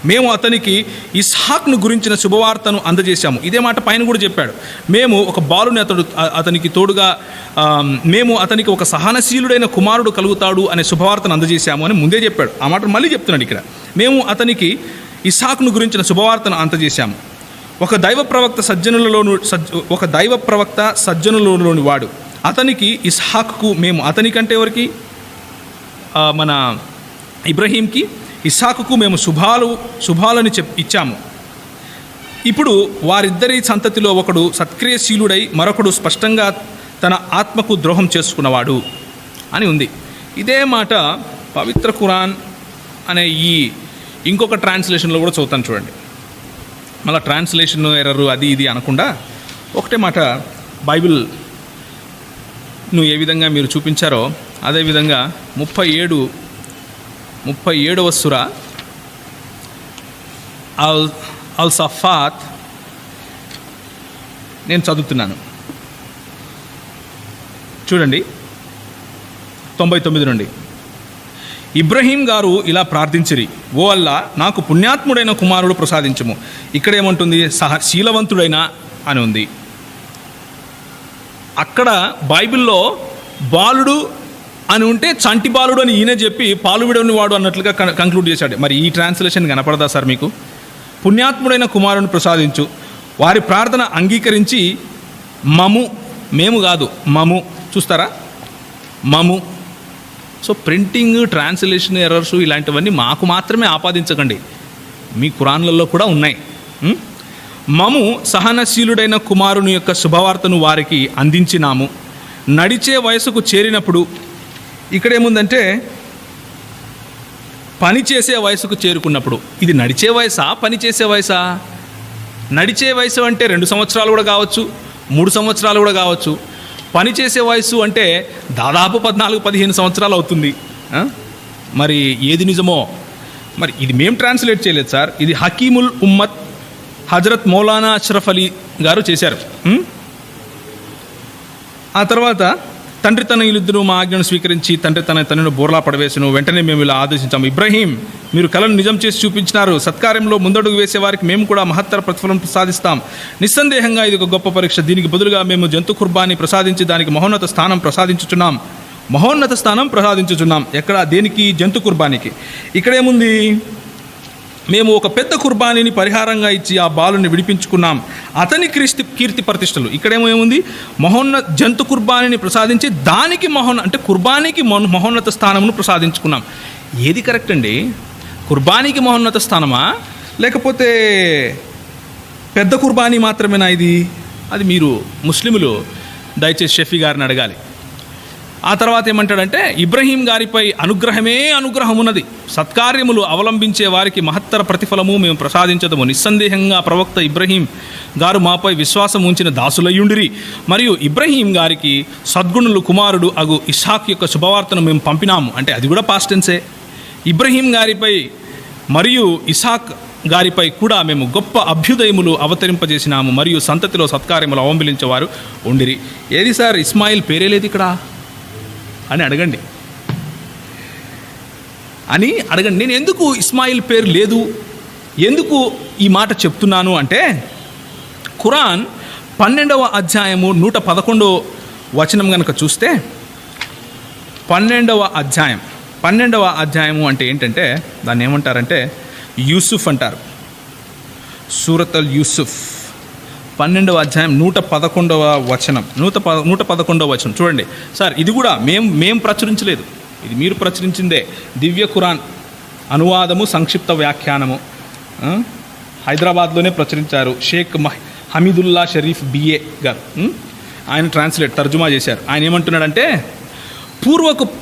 మేము అతనికి ఇస్హాక్ను గురించిన శుభవార్తను అందజేశాము. ఇదే మాట పైన కూడా చెప్పాడు. మేము ఒక బాలుని అతనికి తోడుగా మేము అతనికి ఒక సహనశీలుడైన కుమారుడు కలుగుతాడు అనే శుభవార్తను అందజేశాము అని ముందే చెప్పాడు. ఆ మాట మళ్ళీ చెప్తున్నాడు ఇక్కడ. మేము అతనికి ఇస్హాక్ను గురించిన శుభవార్తను అందజేశాము. ఒక దైవ ప్రవక్త సజ్జనులలోని వాడు. అతనికి ఇస్హాక్కు మేము అతనికంటే ఎవరికి మన ఇబ్రహీంకి ఇస్హాకుకు మేము శుభాలని ఇచ్చాము. ఇప్పుడు వారిద్దరి సంతతిలో ఒకడు సత్క్రియశీలుడై మరొకడు స్పష్టంగా తన ఆత్మకు ద్రోహం చేసుకున్నవాడు అని ఉంది. ఇదే మాట పవిత్ర ఖురాన్ అనే ఈ ఇంకొక ట్రాన్స్లేషన్లో కూడా చదువుతాను చూడండి. మళ్ళీ ట్రాన్స్లేషన్ ఎర్రరు అది ఇది అనకుండా ఒకటే మాట బైబిల్ను ఏ విధంగా మీరు చూపించారో అదేవిధంగా 37వ సూర అల్ సఫాత్ నేను చదువుతున్నాను చూడండి. 99 నుండి. ఇబ్రహీం గారు ఇలా ప్రార్థించిరి, ఓ అల్లా, నాకు పుణ్యాత్ముడైన కుమారుడు ప్రసాదించుము. ఇక్కడ ఏమంటుంది? శీలవంతుడైన అని ఉంది. అక్కడ బైబిల్లో బాలుడు అని ఉంటే చంటి బాలుడు అని ఈయన చెప్పి పాలు విడవని వాడు అన్నట్లుగా కంక్లూడ్ చేశాడు. మరి ఈ ట్రాన్స్లేషన్ కనపడదా సార్ మీకు? పుణ్యాత్ముడైన కుమారుని ప్రసాదించు. వారి ప్రార్థన అంగీకరించి మేము కాదు మము, చూస్తారా, మము. సో ప్రింటింగ్, ట్రాన్స్లేషన్ ఎర్రర్స్ ఇలాంటివన్నీ మాకు మాత్రమే ఆపాదించకండి, మీ ఖురాన్లలో కూడా ఉన్నాయి. మము సహనశీలుడైన కుమారుని యొక్క శుభవార్తను వారికి అందించినాము. నడిచే వయసుకు చేరినప్పుడు, ఇక్కడేముందంటే పని చేసే వయసుకు చేరుకున్నప్పుడు. ఇది నడిచే వయసా పని చేసే వయసా? నడిచే వయసు అంటే 2 సంవత్సరాలు కూడా కావచ్చు, 3 సంవత్సరాలు కూడా కావచ్చు. పని చేసే వయసు అంటే దాదాపు 14-15 సంవత్సరాలు అవుతుంది. మరి ఏది నిజమో? మరి ఇది మేము ట్రాన్స్లేట్ చేయలేదు సార్, ఇది హకీముల్ ఉమ్మత్ హజరత్ మౌలానా అష్రఫ్ అలీ గారు చేశారు. ఆ తర్వాత తండ్రి తన ఇల్లుద్దరు మా ఆజ్ఞను స్వీకరించి తండ్రి తనను బోర్లా పడవేసును. వెంటనే మేము ఇలా ఆదేశించాము, ఇబ్రహీం, మీరు కలను నిజం చేసి చూపించినారు. సత్కార్యంలో ముందడుగు వేసే వారికి మేము కూడా మహత్తర ప్రతిఫలం ప్రసాదిస్తాం. నిస్సందేహంగా ఇది ఒక గొప్ప పరీక్ష. దీనికి బదులుగా మేము జంతు కుర్బాన్ని ప్రసాదించి దానికి మహోన్నత స్థానం ప్రసాదించుచున్నాం. ఎక్కడ? దేనికి? జంతు కుర్బానికి. ఇక్కడేముంది? మేము ఒక పెద్ద కుర్బానీని పరిహారంగా ఇచ్చి ఆ బాలుని విడిపించుకున్నాం. అతని కీర్తి ప్రతిష్టలు. ఇక్కడేమేముంది? జంతు కుర్బానీని ప్రసాదించి దానికి అంటే కుర్బానీకి మహోన్నత స్థానమును ప్రసాదించుకున్నాం. ఏది కరెక్ట్ అండి? కుర్బానీకి మహోన్నత స్థానమా, లేకపోతే పెద్ద కుర్బానీ మాత్రమేనా ఇది? అది మీరు ముస్లిములు దయచేసి షఫీ గారిని అడగాలి. ఆ తర్వాత ఏమంటాడంటే, ఇబ్రహీం గారిపై అనుగ్రహం ఉన్నది. సత్కార్యములు అవలంబించే వారికి మహత్తర ప్రతిఫలము మేము ప్రసాదించదము. నిస్సందేహంగా ప్రవక్త ఇబ్రహీం గారు మాపై విశ్వాసం ఉంచిన దాసులయ్యుండిరి. మరియు ఇబ్రహీం గారికి సద్గుణులు కుమారుడు అగు ఇస్హాక్ యొక్క శుభవార్తను మేము పంపినాము. అంటే అది కూడా పాస్ట్ టెన్సే. ఇబ్రహీం గారిపై మరియు ఇస్హాక్ గారిపై కూడా మేము గొప్ప అభ్యుదయములు అవతరింపజేసినాము. మరియు సంతతిలో సత్కార్యములు అవలంబించేవారు ఉండిరి. ఏది సార్, ఇస్మాయిల్ పేరే లేదు ఇక్కడ అని అడగండి. నేను ఎందుకు ఇస్మాయిల్ పేరు లేదు, ఎందుకు ఈ మాట చెప్తున్నాను అంటే, ఖురాన్ 12వ అధ్యాయము 111వ వచనం కనుక చూస్తే, 12వ అధ్యాయము అంటే ఏంటంటే, దాన్ని ఏమంటారంటే యూసుఫ్ అంటారు. సూరత్ అల్ యూసుఫ్ 12వ అధ్యాయం 111వ వచనం. 111వ వచనం చూడండి సార్. ఇది కూడా మేము ప్రచురించలేదు, ఇది మీరు ప్రచురించిందే. దివ్య ఖురాన్ అనువాదము, సంక్షిప్త వ్యాఖ్యానము హైదరాబాద్లోనే ప్రచురించారు. షేక్ హమీదుల్లా షరీఫ్ బిఏ గారు, ఆయన తర్జుమా చేశారు. ఆయన ఏమంటున్నాడంటే,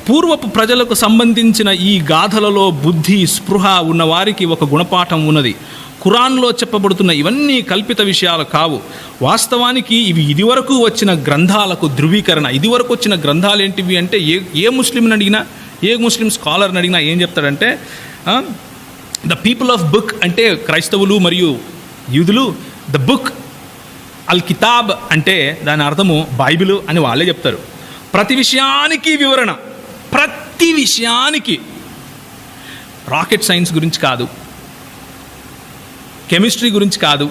పూర్వపు ప్రజలకు సంబంధించిన ఈ గాథలలో బుద్ధి స్పృహ ఉన్న వారికి ఒక గుణపాఠం ఉన్నది. ఖురాన్లో చెప్పబడుతున్న ఇవన్నీ కల్పిత విషయాలు కావు. వాస్తవానికి ఇవి ఇదివరకు వచ్చిన గ్రంథాలకు ధృవీకరణ. ఇదివరకు వచ్చిన గ్రంథాలు ఏంటివి అంటే, ఏ ముస్లింని అడిగినా, ఏ ముస్లిం స్కాలర్ని అడిగినా ఏం చెప్తాడంటే, ద పీపుల్ ఆఫ్ బుక్ అంటే క్రైస్తవులు మరియు యూదులు, ద బుక్ అల్ కితాబ్ అంటే దాని అర్థము బైబిల్ అని వాళ్ళే చెప్తారు. ప్రతి విషయానికి వివరణ, ప్రతి విషయానికి. రాకెట్ సైన్స్ గురించి కాదు, కెమిస్ట్రీ గురించి కాదు,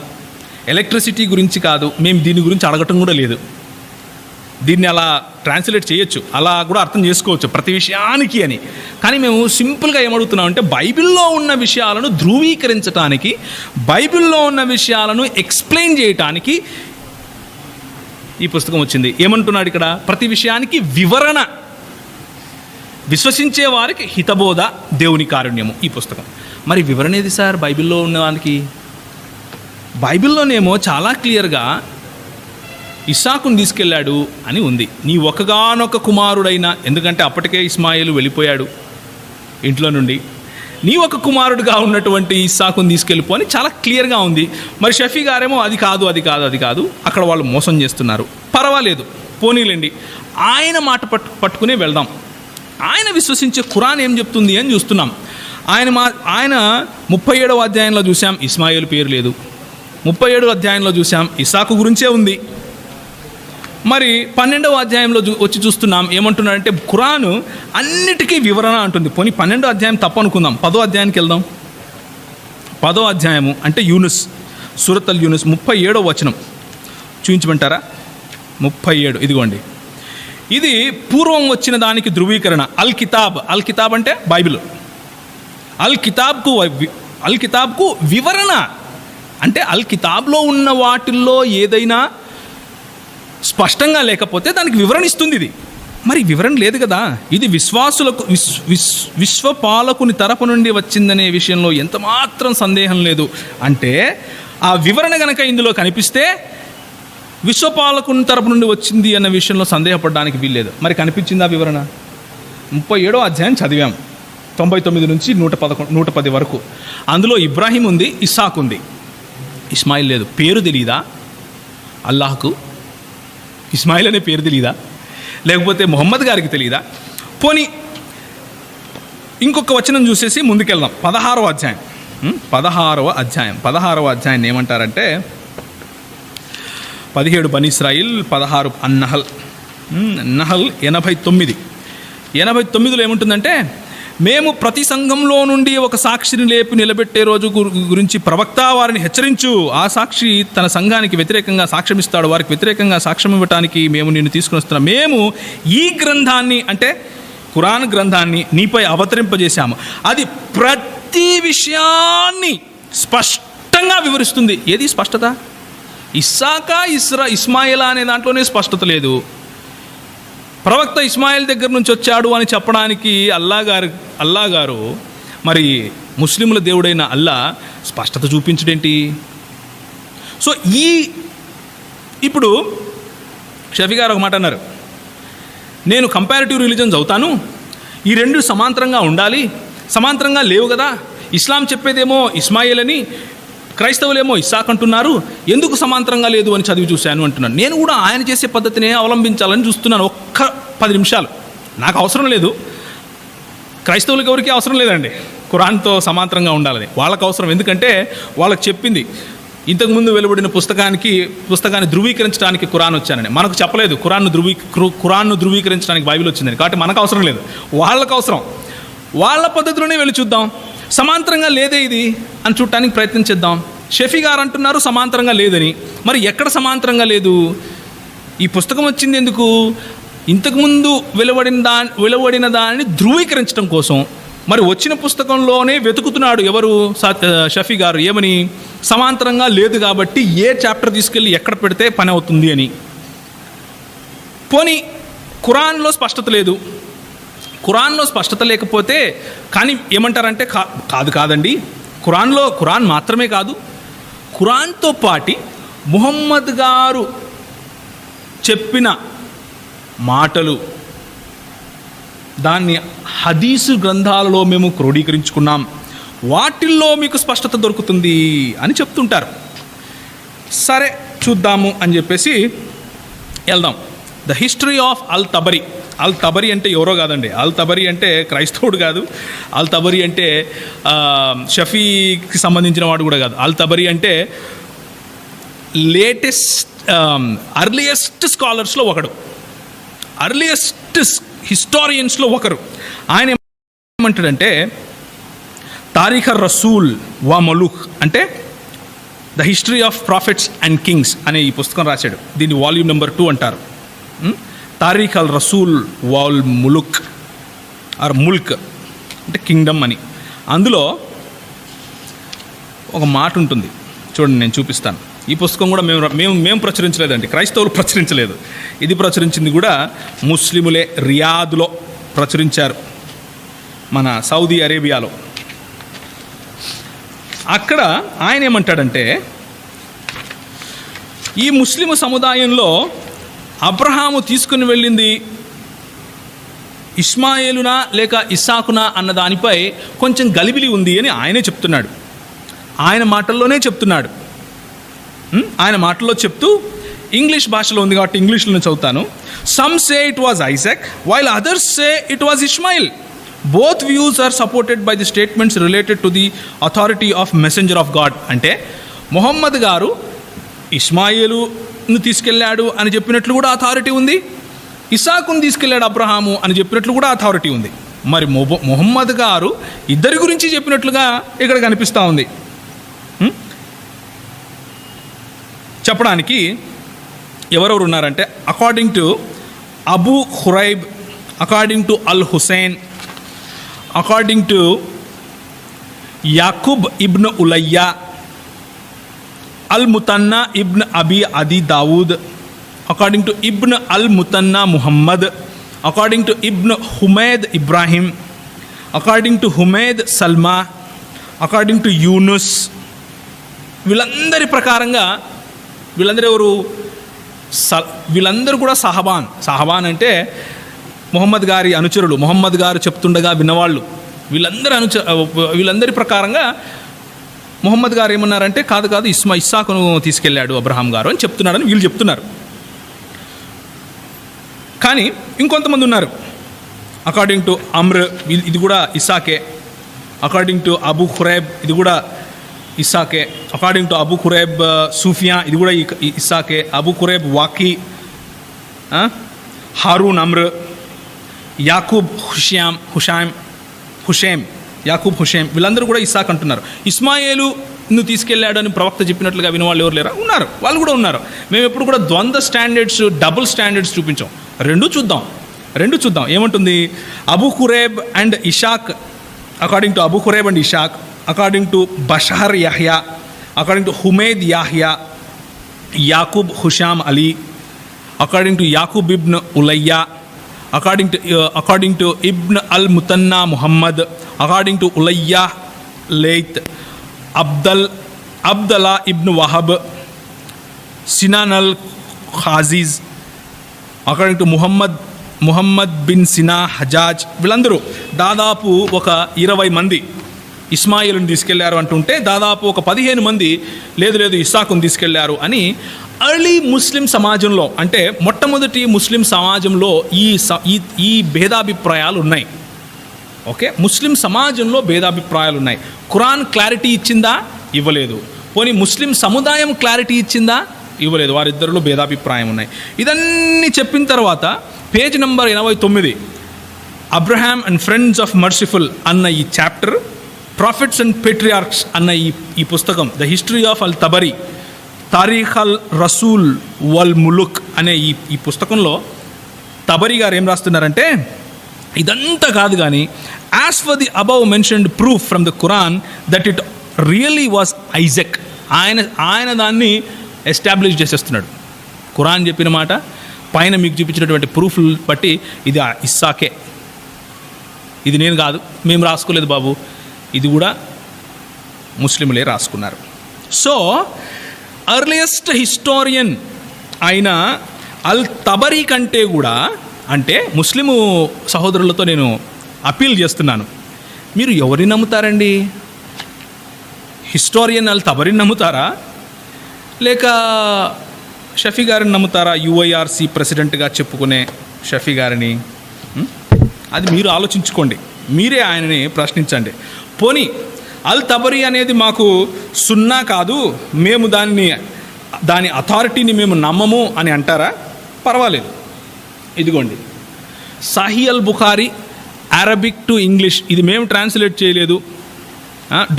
ఎలక్ట్రిసిటీ గురించి కాదు, మేము దీని గురించి అడగటం కూడా లేదు. దీన్ని అలా ట్రాన్స్లేట్ చేయొచ్చు, అలా కూడా అర్థం చేసుకోవచ్చు ప్రతి విషయానికి అని. కానీ మేము సింపుల్గా ఏమడుగుతున్నామంటే, బైబిల్లో ఉన్న విషయాలను ధృవీకరించడానికి, బైబిల్లో ఉన్న విషయాలను ఎక్స్ప్లెయిన్ చేయటానికి ఈ పుస్తకం వచ్చింది. ఏమంటున్నాడు ఇక్కడ? ప్రతి విషయానికి వివరణ, విశ్వసించే వారికి హితబోధ, దేవుని కారుణ్యము. ఈ పుస్తకం మరి వివరణ ఏది సార్ బైబిల్లో ఉన్నదానికి? బైబిల్లోనేమో చాలా క్లియర్గా ఇస్సాకుని తీసుకెళ్ళాడు అని ఉంది. నీ ఒకగానొక కుమారుడైన, ఎందుకంటే అప్పటికే ఇస్మాయిలు వెళ్ళిపోయాడు ఇంట్లో నుండి, నీ ఒక కుమారుడుగా ఉన్నటువంటి ఇస్సాకుని తీసుకెళ్ళిపో అని చాలా క్లియర్గా ఉంది. మరి షఫీ గారేమో అది కాదు, అది కాదు, అది కాదు, అక్కడ వాళ్ళు మోసం చేస్తున్నారు. పర్వాలేదు, పోనీలేండి, ఆయన మాట పట్టుకునే వెళ్దాం. ఆయన విశ్వసించే ఖురాన్ ఏం చెప్తుంది అని చూస్తున్నాం. ఆయన 37వ అధ్యాయంలో చూసాం ఇస్మాయిల్ పేరు లేదు, 37వ అధ్యాయంలో చూసాం ఇస్సాకు గురించే ఉంది. మరి 12వ అధ్యాయంలో వచ్చి చూస్తున్నాం ఏమంటున్నాడంటే, ఖురాను అన్నిటికీ వివరణ అంటుంది. పోనీ 12వ అధ్యాయం తప్పు అనుకుందాం, 10వ అధ్యాయానికి వెళ్దాం. 10వ అధ్యాయము అంటే యూనుస్, సూరత్ అల్ యూనుస్ 37వ వచనం చూపించమంటారా? 37, ఇదిగోండి. ఇది పూర్వం వచ్చిన దానికి ధృవీకరణ. అల్ కితాబ్, అల్ కితాబ్ అంటే బైబిల్. అల్ కితాబ్కు వివరణ అంటే అల్ కితాబ్లో ఉన్న వాటిల్లో ఏదైనా స్పష్టంగా లేకపోతే దానికి వివరణ ఇస్తుంది. ఇది మరి వివరణ లేదు కదా. ఇది విశ్వాసులకు విశ్వపాలకుని తరపు నుండి వచ్చిందనే విషయంలో ఎంత మాత్రం సందేహం లేదు. అంటే ఆ వివరణ కనుక ఇందులో కనిపిస్తే విశ్వపాలకుని తరపు నుండి వచ్చింది అన్న విషయంలో సందేహపడడానికి వీల్లేదు. మరి కనిపించింది ఆ వివరణ? 37వ అధ్యాయం చదివాం, 99 నుంచి 110 వరకు. అందులో ఇబ్రాహీం ఉంది, ఇస్సాకు ఉంది, ఇస్మాయిల్ లేదు. పేరు తెలీదా అల్లాహకు? ఇస్మాయిల్ అనే పేరు తెలీదా? లేకపోతే మొహమ్మద్ గారికి తెలీదా? పోనీ ఇంకొక వచనం చూసేసి ముందుకెళ్దాం. 16వ అధ్యాయం ఏమంటారంటే, 17 బనీ ఇస్రాయిల్, 16 అన్నహల్ 89లో ఏముంటుందంటే, మేము ప్రతి సంఘంలో నుండి ఒక సాక్షిని లేపి నిలబెట్టే రోజు గురించి ప్రవక్త వారిని హెచ్చరించు. ఆ సాక్షి తన సంఘానికి వ్యతిరేకంగా సాక్ష్యం ఇస్తాడు. వారికి వ్యతిరేకంగా సాక్ష్యం ఇవ్వటానికి మేము నిన్ను తీసుకుని వస్తున్నాం. మేము ఈ గ్రంథాన్ని అంటే ఖురాన్ గ్రంథాన్ని నీపై అవతరింపజేశాము. అది ప్రతి విషయాన్ని స్పష్టంగా వివరిస్తుంది. ఏది స్పష్టత? ఇస్మాయిలా అనే దాంట్లోనే స్పష్టత లేదు. ప్రవక్త ఇస్మాయిల్ దగ్గర నుంచి వచ్చాడు అని చెప్పడానికి అల్లా గారు మరి ముస్లింల దేవుడైన అల్లా స్పష్టత చూపించడేంటి? సో ఇప్పుడు షఫీ గారు ఒక మాట అన్నారు, నేను కంపారిటివ్ రిలీజన్ చదువుతాను, ఈ రెండు సమాంతరంగా ఉండాలి, సమాంతరంగా లేవు కదా, ఇస్లాం చెప్పేదేమో ఇస్మాయిల్ అని, క్రైస్తవులేమో ఇస్సాక్ అంటున్నారు, ఎందుకు సమాంతరంగా లేదు అని చదివి చూశాను అంటున్నాను. నేను కూడా ఆయన చేసే పద్ధతినే అవలంబించాలని చూస్తున్నాను. ఒక్క 10 నిమిషాలు. నాకు అవసరం లేదు, క్రైస్తవులకి ఎవరికి అవసరం లేదండి ఖురాన్తో సమాంతరంగా ఉండాలని. వాళ్ళకు అవసరం, ఎందుకంటే వాళ్ళకి చెప్పింది ఇంతకుముందు వెలువడిన పుస్తకాన్ని ధృవీకరించడానికి ఖురాన్ వచ్చానని. మనకు చెప్పలేదు ఖురాన్ను ధృవీకరించడానికి బైబిల్ వచ్చిందని. కాబట్టి మనకు అవసరం లేదు, వాళ్ళకు అవసరం. వాళ్ళ పద్ధతిలోనే వెళ్ళి చూద్దాం. సమాంతరంగా లేదే ఇది అని చూడటానికి ప్రయత్నం చేద్దాం. షఫీ గారు అంటున్నారు సమాంతరంగా లేదని. మరి ఎక్కడ సమాంతరంగా లేదు? ఈ పుస్తకం వచ్చింది ఎందుకు? ఇంతకుముందు వెలువడిన దానిని ధృవీకరించడం కోసం. మరి వచ్చిన పుస్తకంలోనే వెతుకుతున్నాడు ఎవరు? షఫీ గారు. ఏమని? సమాంతరంగా లేదు కాబట్టి ఏ చాప్టర్ తీసుకెళ్ళి ఎక్కడ పెడితే పని అవుతుంది అని. పోనీ ఖురాన్లో స్పష్టత లేదు. ఖురాన్లో స్పష్టత లేకపోతే కానీ ఏమంటారంటే కాదండి, ఖురాన్ మాత్రమే కాదు, ఖురాన్తో పాటు ముహమ్మద్ గారు చెప్పిన మాటలు, దాన్ని హదీసు గ్రంథాలలో మేము క్రోడీకరించుకున్నాం, వాటిల్లో మీకు స్పష్టత దొరుకుతుంది అని చెప్తుంటారు. సరే చూద్దాము అని చెప్పేసి వెళ్దాం. The history of all తబరీ. అల్ తబరీ అంటే ఎవరో కాదండి. అల్ తబరీ అంటే క్రైస్తవుడు కాదు. అల్ తబరీ అంటే షఫీకి సంబంధించిన వాడు కూడా కాదు. అల్ తబరీ అంటే అర్లియస్ట్ స్కాలర్స్లో ఒకడు, అర్లియస్ట్ హిస్టారియన్స్లో ఒకరు. ఆయన ఏమంటాడంటే తారీఖ్ రసూల్ వా మలుక్ అంటే the history of profits and Kings అనే ఈ పుస్తకం రాశాడు. దీన్ని వాల్యూమ్ నెంబర్ 2 అంటారు. తారీఖ్ అల్ రసూల్ వాల్ ములుక్ ఆర్ ముల్క్ అంటే కింగ్డమ్ అని. అందులో ఒక మాట ఉంటుంది చూడండి, నేను చూపిస్తాను. ఈ పుస్తకం కూడా మేము ప్రచురించలేదండి, క్రైస్తవులు ప్రచురించలేదు. ఇది ప్రచురించింది కూడా ముస్లిములే. రియాద్లో ప్రచురించారు, మన సౌదీ అరేబియాలో. అక్కడ ఆయన ఏమంటాడంటే ఈ ముస్లిము సముదాయంలో అబ్రహాము తీసుకుని వెళ్ళింది ఇస్మాయేలునా లేక ఇస్సాకునా అన్న దానిపై కొంచెం గలిబిలి ఉంది అని ఆయనే చెప్తున్నాడు. ఆయన మాటల్లోనే చెప్తున్నాడు. ఆయన మాటల్లో చెప్తూ, ఇంగ్లీష్ భాషలో ఉంది కాబట్టి ఇంగ్లీష్లో చదువుతాను. Some say it was Isaac while others say it was Ismail. Both views are supported by the statements related to the authority of messenger of God. అంటే మొహమ్మద్ గారు ఇస్మాయిలును తీసుకెళ్ళాడు అని చెప్పినట్లు కూడా అథారిటీ ఉంది, ఇసాకును తీసుకెళ్ళాడు అబ్రహాము అని చెప్పినట్లు కూడా అథారిటీ ఉంది. మరి మొహమ్మద్ గారు ఇద్దరి గురించి చెప్పినట్లుగా ఇక్కడ కనిపిస్తూ ఉంది. చెప్పడానికి ఎవరెవరు ఉన్నారంటే according to Abu Kuraib, according to Al Husain, according to Yaqub ibn Ulayya, Al Muthanna ibn Abi Adi Dawud, according to ibn Al Muthanna Muhammad, according to ibn Humaid Ibrahim, according to Humaid Salma, according to Yunus. వీళ్ళందరి ప్రకారంగా, వీళ్ళందరూ ఎవరు? వీళ్ళందరూ కూడా సహబాన్ అంటే మొహమ్మద్ గారి అనుచరులు, మొహమ్మద్ గారు చెప్తుండగా విన్నవాళ్ళు. వీళ్ళందరి ప్రకారంగా మొహమ్మద్ గారు ఏమన్నారంటే కాదు ఇస్సాకును తీసుకెళ్ళాడు అబ్రహాం గారు అని చెప్తున్నాడని వీళ్ళు చెప్తున్నారు. కానీ ఇంకొంతమంది ఉన్నారు. అకార్డింగ్ టు అమ్ర్, ఇది కూడా ఇస్సాకే. అకార్డింగ్ టు అబూ ఖురైబ్, ఇది కూడా ఇస్సాకే. అకార్డింగ్ టు అబూ ఖురైబ్ సూఫియా, ఇది కూడా ఇస్సాకే. అబూ ఖురైబ్ వాకీ, హారూన్ అమ్ర్, యాకూబ్ హుషేమ్, యాకూబ్ హుషేమ్, వీళ్ళందరూ కూడా ఇస్సాక్ అంటున్నారు. ఇస్మాయేలును తీసుకెళ్ళాడు అని ప్రవక్త చెప్పినట్లుగా వినవాళ్ళు ఎవరు లేరా? ఉన్నారు, వాళ్ళు కూడా ఉన్నారు. మేము ఎప్పుడు కూడా ద్వంద్వ స్టాండర్డ్స్, డబుల్ స్టాండర్డ్స్ చూపించాం. రెండు చూద్దాం ఏమంటుంది. Abu Kuraib and Ishaq, according to Abu Kuraib and Ishaq, according to Bashar Yahya, according to Humaid Yahya, Yaqub Hisham Ali, according to Yaqub ibn Ulayya, according to ibn Al Muthanna Muhammad, according to Ulayya Laith, Abdullah ibn Wahb, Sinan Al Khaziz, according to Muhammad bin Sina Hajjaj. వీళ్ళందరూ దాదాపు ఒక 20 మంది ఇస్మాయిల్ని తీసుకెళ్లారు అంటుంటే, దాదాపు ఒక 15 మంది లేదు ఇస్సాకును తీసుకెళ్లారు అని ఎర్లీ ముస్లిం సమాజంలో, అంటే మొట్టమొదటి ముస్లిం సమాజంలో ఈ భేదాభిప్రాయాలు ఉన్నాయి. ఓకే, ముస్లిం సమాజంలో భేదాభిప్రాయాలు ఉన్నాయి. ఖురాన్ క్లారిటీ ఇచ్చిందా? ఇవ్వలేదు. పోనీ ముస్లిం సముదాయం క్లారిటీ ఇచ్చిందా? ఇవ్వలేదు. వారిద్దరిలో భేదాభిప్రాయం ఉన్నాయి. ఇదన్నీ చెప్పిన తర్వాత page number 89 Abraham and friends of merciful అన్న ఈ చాప్టర్, ప్రాఫిట్స్ అండ్ పేట్రియార్క్స్ అన్న ఈ పుస్తకం, ద హిస్టరీ ఆఫ్ అల్ తబరీ, తారీఖ్ అల్ రసూల్ వల్ ములుక్ అనే ఈ పుస్తకంలో తబరీ గారు ఏం రాస్తున్నారంటే, ఇదంతా కాదు కానీ as for the above mentioned proof from the Quran that it really was Isaac. ఆయన దాన్ని ఎస్టాబ్లిష్ చేసేస్తున్నాడు. ఖురాన్ చెప్పిన మాట పైన మీకు చూపించినటువంటి ప్రూఫ్లు బట్టి ఇది ఇస్సాకే, ఇది నేను కాదు, మేము రాసుకోలేదు బాబు, ఇది కూడా ముస్లింలే రాసుకున్నారు. సో ఎర్లియస్ట్ హిస్టోరియన్ అయిన అల్ తబరీ కంటే కూడా, అంటే ముస్లిము సహోదరులతో నేను అపీల్ చేస్తున్నాను, మీరు ఎవరిని నమ్ముతారండి? హిస్టోరియన్ అల్ తబరీని నమ్ముతారా, లేక షఫీ గారిని నమ్ముతారా? యుఐఆర్సి ప్రెసిడెంట్గా చెప్పుకునే షఫీ గారిని? అది మీరు ఆలోచించుకోండి, మీరే ఆయనని ప్రశ్నించండి. పోనీ అల్ తబరీ అనేది మాకు సున్నా కాదు, మేము దాని అథారిటీని మేము నమ్మము అని అంటారా? పర్వాలేదు, ఇదిగోండి Sahih Al Bukhari Arabic to English, ఇది మేము ట్రాన్స్లేట్ చేయలేదు.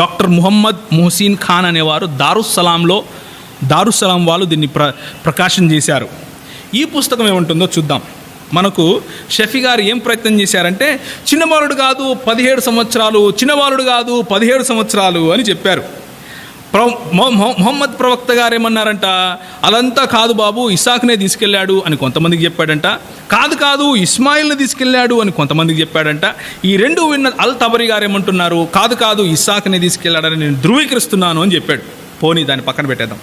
డాక్టర్ ముహమ్మద్ మొహసిన్ ఖాన్ అనేవారు దారుస్సలాం వాళ్ళు దీన్ని ప్రకాశం చేశారు. ఈ పుస్తకం ఏముంటుందో చూద్దాం. మనకు షఫీ గారు ఏం ప్రయత్నం చేశారంటే, చిన్నబాలుడు కాదు 17 సంవత్సరాలు, చిన్నబాలుడు కాదు 17 సంవత్సరాలు అని చెప్పారు. మొహమ్మద్ ప్రవక్త గారు ఏమన్నారంట, అదంతా కాదు బాబు, ఇస్సాక్నే తీసుకెళ్ళాడు అని కొంతమందికి చెప్పాడంట. కాదు ఇస్మాయిల్ని తీసుకెళ్ళాడు అని కొంతమందికి చెప్పాడంట. ఈ రెండు విన్న అల్ తబరీ గారు ఏమంటున్నారు, కాదు ఇస్సాక్నే తీసుకెళ్ళాడని నేను ధృవీకరిస్తున్నాను అని చెప్పాడు. పోనీ దాన్ని పక్కన పెట్టేద్దాం.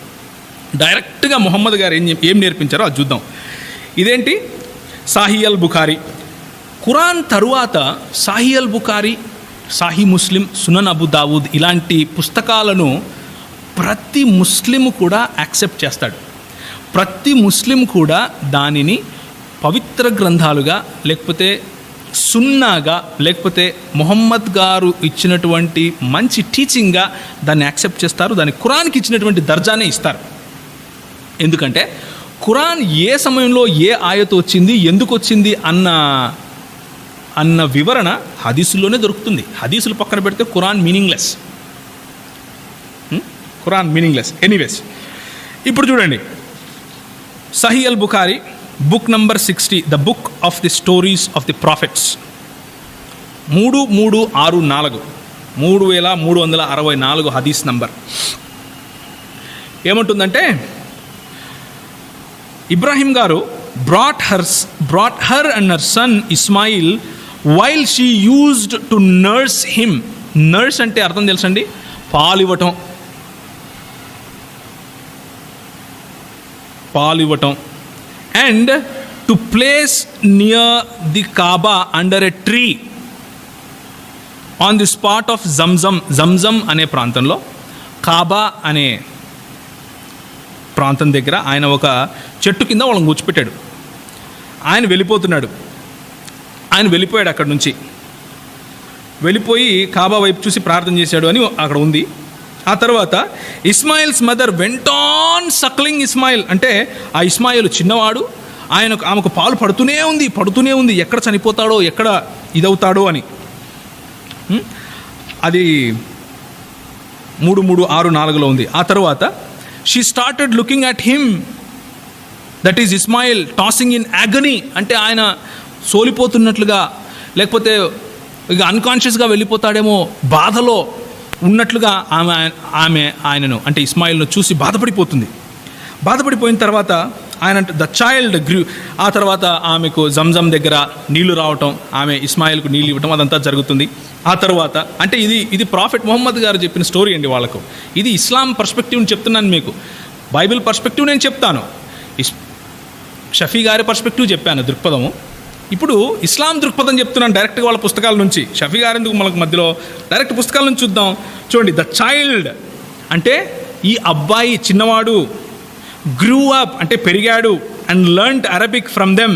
డైరెక్ట్గా మొహమ్మద్ గారు ఏం నేర్పించారో అది చూద్దాం. ఇదేంటి? సాహీ అల్ బుఖారీ. ఖురాన్ తరువాత సాహీ అల్ బుఖారీ, సాహీ ముస్లిం, సునన్ అబు దావూద్ ఇలాంటి పుస్తకాలను ప్రతి ముస్లిము కూడా యాక్సెప్ట్ చేస్తాడు. ప్రతి ముస్లిం కూడా దానిని పవిత్ర గ్రంథాలుగా, లేకపోతే సున్నాగా, లేకపోతే మొహమ్మద్ గారు ఇచ్చినటువంటి మంచి టీచింగ్గా దాన్ని యాక్సెప్ట్ చేస్తారు. దాన్ని ఖురాన్కి ఇచ్చినటువంటి దర్జానే ఇస్తారు. ఎందుకంటే ఖురాన్ ఏ సమయంలో ఏ ఆయత వచ్చింది, ఎందుకు వచ్చింది అన్న వివరణ హదీసుల్లోనే దొరుకుతుంది. హదీసులు పక్కన పెడితే ఖురాన్ మీనింగ్లెస్. ఎనీవేస్, ఇప్పుడు చూడండి Sahih Al Bukhari book number 60, the book of the stories of the prophets, 3364, 3364 హదీస్ నంబర్. ఏమంటుందంటే, ఇబ్రాహిం గారు brought her and her son Ismail while she used to nurse him. Nurse అంటే అర్థం తెలుసండి, పాలు ఇవ్వటం. And to place near the Kaaba under a tree on the spot of Zamzam అనే ప్రాంతంలో, కాబా అనే ప్రాంతం దగ్గర ఆయన ఒక చెట్టు కింద వాళ్ళని కూర్చోపెట్టాడు. ఆయన వెళ్ళిపోయాడు అక్కడి నుంచి. వెళ్ళిపోయి కాబా వైపు చూసి ప్రార్థన చేశాడు అని అక్కడ ఉంది. ఆ తర్వాత Ismail's mother went on suckling Ismail, అంటే ఆ ఇస్మాయిల్ చిన్నవాడు, ఆమెకు పాలు పడుతూనే ఉంది, ఎక్కడ చనిపోతాడో, ఎక్కడ ఇదవుతాడో అని. అది 3364లో ఉంది. ఆ తర్వాత she started looking at him, that is Ismail, tossing in agony, అంటే ఆయన సోలిపోతున్నట్లుగా, లేకపోతే ఇక అన్కాన్షియస్గా వెళ్ళిపోతాడేమో బాధలో ఉన్నట్లుగా ఆమె ఆయనను, అంటే ఇస్మాయిల్ను చూసి బాధపడిపోయిన తర్వాత ఆయన ద చైల్డ్ గ్రూ. ఆ తర్వాత ఆమెకు జంజం దగ్గర నీళ్లు రావటం, ఆమె ఇస్మాయిల్కు నీళ్ళు ఇవ్వటం, అదంతా జరుగుతుంది. ఆ తర్వాత అంటే ఇది ప్రాఫెట్ మొహమ్మద్ గారు చెప్పిన స్టోరీ అండి వాళ్ళకు. ఇది ఇస్లాం పర్స్పెక్టివ్ని చెప్తున్నాను మీకు, బైబిల్ పర్స్పెక్టివ్ నేను చెప్తాను, షఫీ గారి పర్స్పెక్టివ్ చెప్పాను దృక్పథము. ఇప్పుడు ఇస్లాం దృక్పథం చెప్తున్నాను డైరెక్ట్గా వాళ్ళ పుస్తకాల నుంచి. షఫీ గారు ఎందుకు మనకు మధ్యలో, డైరెక్ట్ పుస్తకాల నుంచి చూద్దాం. చూడండి, ద చైల్డ్ అంటే ఈ అబ్బాయి చిన్నవాడు, గ్రూ అప్ అంటే పెరిగాడు, and learned Arabic from them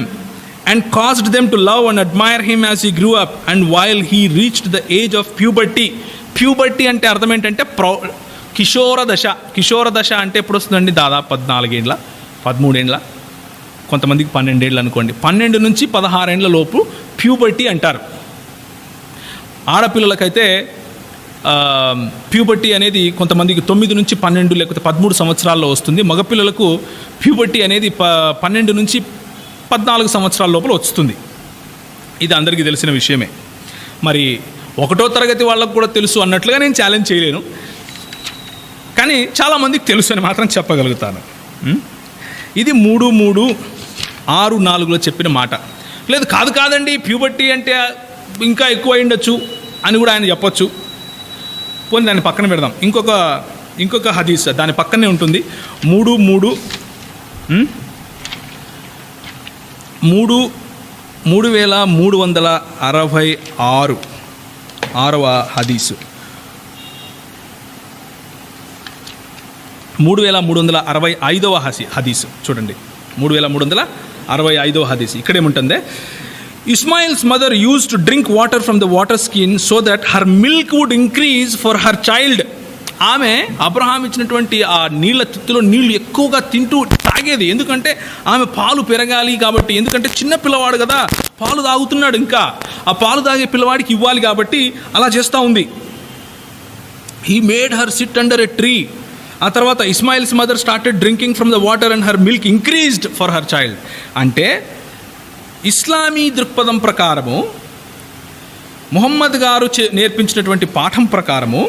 and caused them to love and admire him as he grew up and while he reached the age of puberty అంటే అర్థం ఏంటంటే కిషోర దశ అంటే ఎప్పుడు వస్తుందండి? దాదాపు 14 ఏళ్ళ 13 ఏళ్ళ, కొంతమందికి 12 ఏళ్ళు అనుకోండి. 12 నుంచి 16 ఏళ్ళ లోపు ప్యూబర్టీ అంటారు. ఆడపిల్లలకైతే ప్యూబర్టీ అనేది కొంతమందికి 9 నుంచి 12 లేకపోతే 13 సంవత్సరాల్లో వస్తుంది. మగపిల్లలకు ప్యూబర్టీ అనేది 12 నుంచి 14 సంవత్సరాల లోపల వస్తుంది. ఇది అందరికీ తెలిసిన విషయమే. మరి 1వ తరగతి వాళ్ళకు కూడా తెలుసు అన్నట్లుగా నేను ఛాలెంజ్ చేయలేను, కానీ చాలామందికి తెలుసు అని మాత్రం చెప్పగలుగుతాను. ఇది 3364లో చెప్పిన మాట. లేదు కాదండి, ప్యూబర్టీ అంటే ఇంకా ఎక్కువ అయిండొచ్చు అని కూడా ఆయన చెప్పొచ్చు. పోనీ దాన్ని పక్కన పెడదాం. ఇంకొక ఇంకొక హదీస్ దాని పక్కనే ఉంటుంది. 3366 6వ హదీసు, 3365వ హదీసు చూడండి. 3365వ హదీసు ఇక్కడేముంటుంది, Ismail's mother use to drink water from the water skin so that her milk would increase for her child. ఆమె అబ్రహాం ఇచ్చినటువంటి ఆ నీళ్ళ తిత్తులో నీళ్లు ఎక్కువగా తింటూ తాగేది, ఎందుకంటే ఆమె పాలు పెరగాలి కాబట్టి. ఎందుకంటే చిన్న పిల్లవాడు కదా, పాలు తాగుతున్నాడు, ఇంకా ఆ పాలు తాగే పిల్లవాడికి ఇవ్వాలి కాబట్టి అలా చేస్తూ ఉంది. He made her sit under a tree. ఆ తర్వాత Ismail's mother started drinking from the water and her milk increased for her child. అంటే ఇస్లామీ దృక్పథం ప్రకారము, ముహమ్మద్ గారు నేర్పించినటువంటి పాఠం ప్రకారము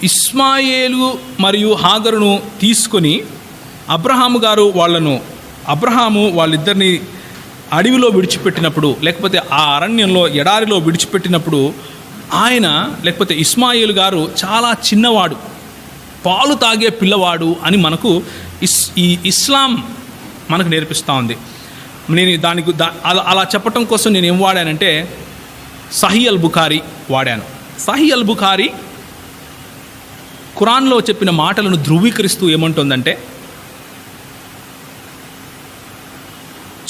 ఇస్మాయేలు మరియు హాగరును తీసుకొని అబ్రహాము వాళ్ళిద్దరిని అడవిలో విడిచిపెట్టినప్పుడు, లేకపోతే ఆ అరణ్యంలో ఎడారిలో విడిచిపెట్టినప్పుడు ఆయన, లేకపోతే ఇస్మాయిల్ గారు చాలా చిన్నవాడు, పాలు తాగే పిల్లవాడు అని మనకు ఈ ఇస్లాం మనకు నేర్పిస్తూ ఉంది. నేను అలా చెప్పటం కోసం నేను ఏం వాడానంటే సహీ అల్ బుఖారీ వాడాను. సహీ అల్ బుఖారీ ఖురాన్లో చెప్పిన మాటలను ధృవీకరిస్తూ ఏమంటుందంటే,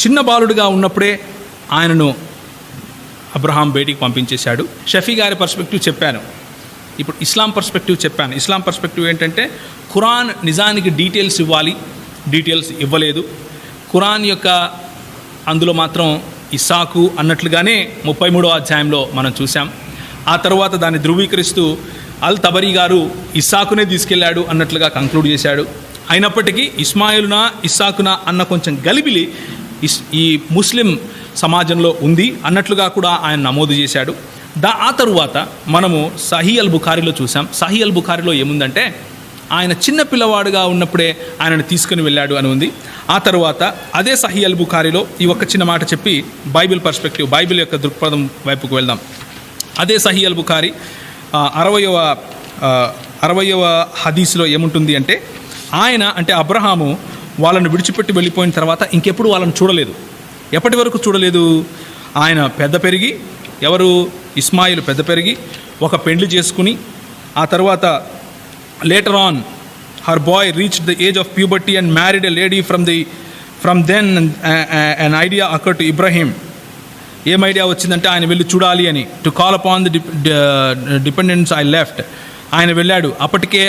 చిన్న బాలుడిగా ఉన్నప్పుడే ఆయనను అబ్రహాం బయటికి పంపించేశాడు. షఫీ గారి పర్స్పెక్టివ్ చెప్పాను, ఇప్పుడు ఇస్లాం పర్స్పెక్టివ్ చెప్పాను. ఇస్లాం పర్స్పెక్టివ్ ఏంటంటే ఖురాన్ నిజానికి డీటెయిల్స్ ఇవ్వాలి, డీటెయిల్స్ ఇవ్వలేదు. ఖురాన్ యొక్క అందులో మాత్రం ఇస్సాకు అన్నట్లుగానే 33వ అధ్యాయంలో మనం చూసాం. ఆ తర్వాత దాన్ని ధృవీకరిస్తూ అల్ తబరీ గారు ఇస్సాకునే తీసుకెళ్లాడు అన్నట్లుగా కంక్లూడ్ చేశాడు. అయినప్పటికీ ఇస్మాయిలునా ఇస్సాకునా అన్న కొంచెం గలిబిలి ఈ ముస్లిం సమాజంలో ఉంది అన్నట్లుగా కూడా ఆయన నమోదు చేశాడు. ఆ తరువాత మనము సహీ అల్ బుఖారీలో చూసాం. సహీ అల్ బుఖారీలో ఏముందంటే ఆయన చిన్న పిల్లవాడుగా ఉన్నప్పుడే ఆయనను తీసుకుని వెళ్ళాడు అని ఉంది. ఆ తర్వాత అదే సహీ అల్ బుఖారీలో ఈ ఒక్క చిన్న మాట చెప్పి బైబిల్ పర్స్పెక్టివ్, బైబిల్ యొక్క దృక్పథం వైపుకు వెళ్దాం. అదే సహీ అల్ బుఖారీ 60వ హదీస్లో ఏముంటుంది అంటే, ఆయన అంటే అబ్రహాము వాళ్ళను విడిచిపెట్టి వెళ్ళిపోయిన తర్వాత ఇంకెప్పుడు వాళ్ళని చూడలేదు. ఎప్పటి వరకు చూడలేదు? ఆయన పెద్ద పెరిగి, ఎవరు ఇస్మాయిల్ పెద్ద పెరిగి ఒక పెండ్లి చేసుకుని, ఆ తర్వాత later on her boy reached the age of puberty and married a lady from then an idea occurred to Ibrahim. ఏం ఐడియా వచ్చిందంటే ఆయన వెళ్ళి చూడాలి అని, to call upon the dependence I left. ఆయన వెళ్ళాడు. అప్పటికే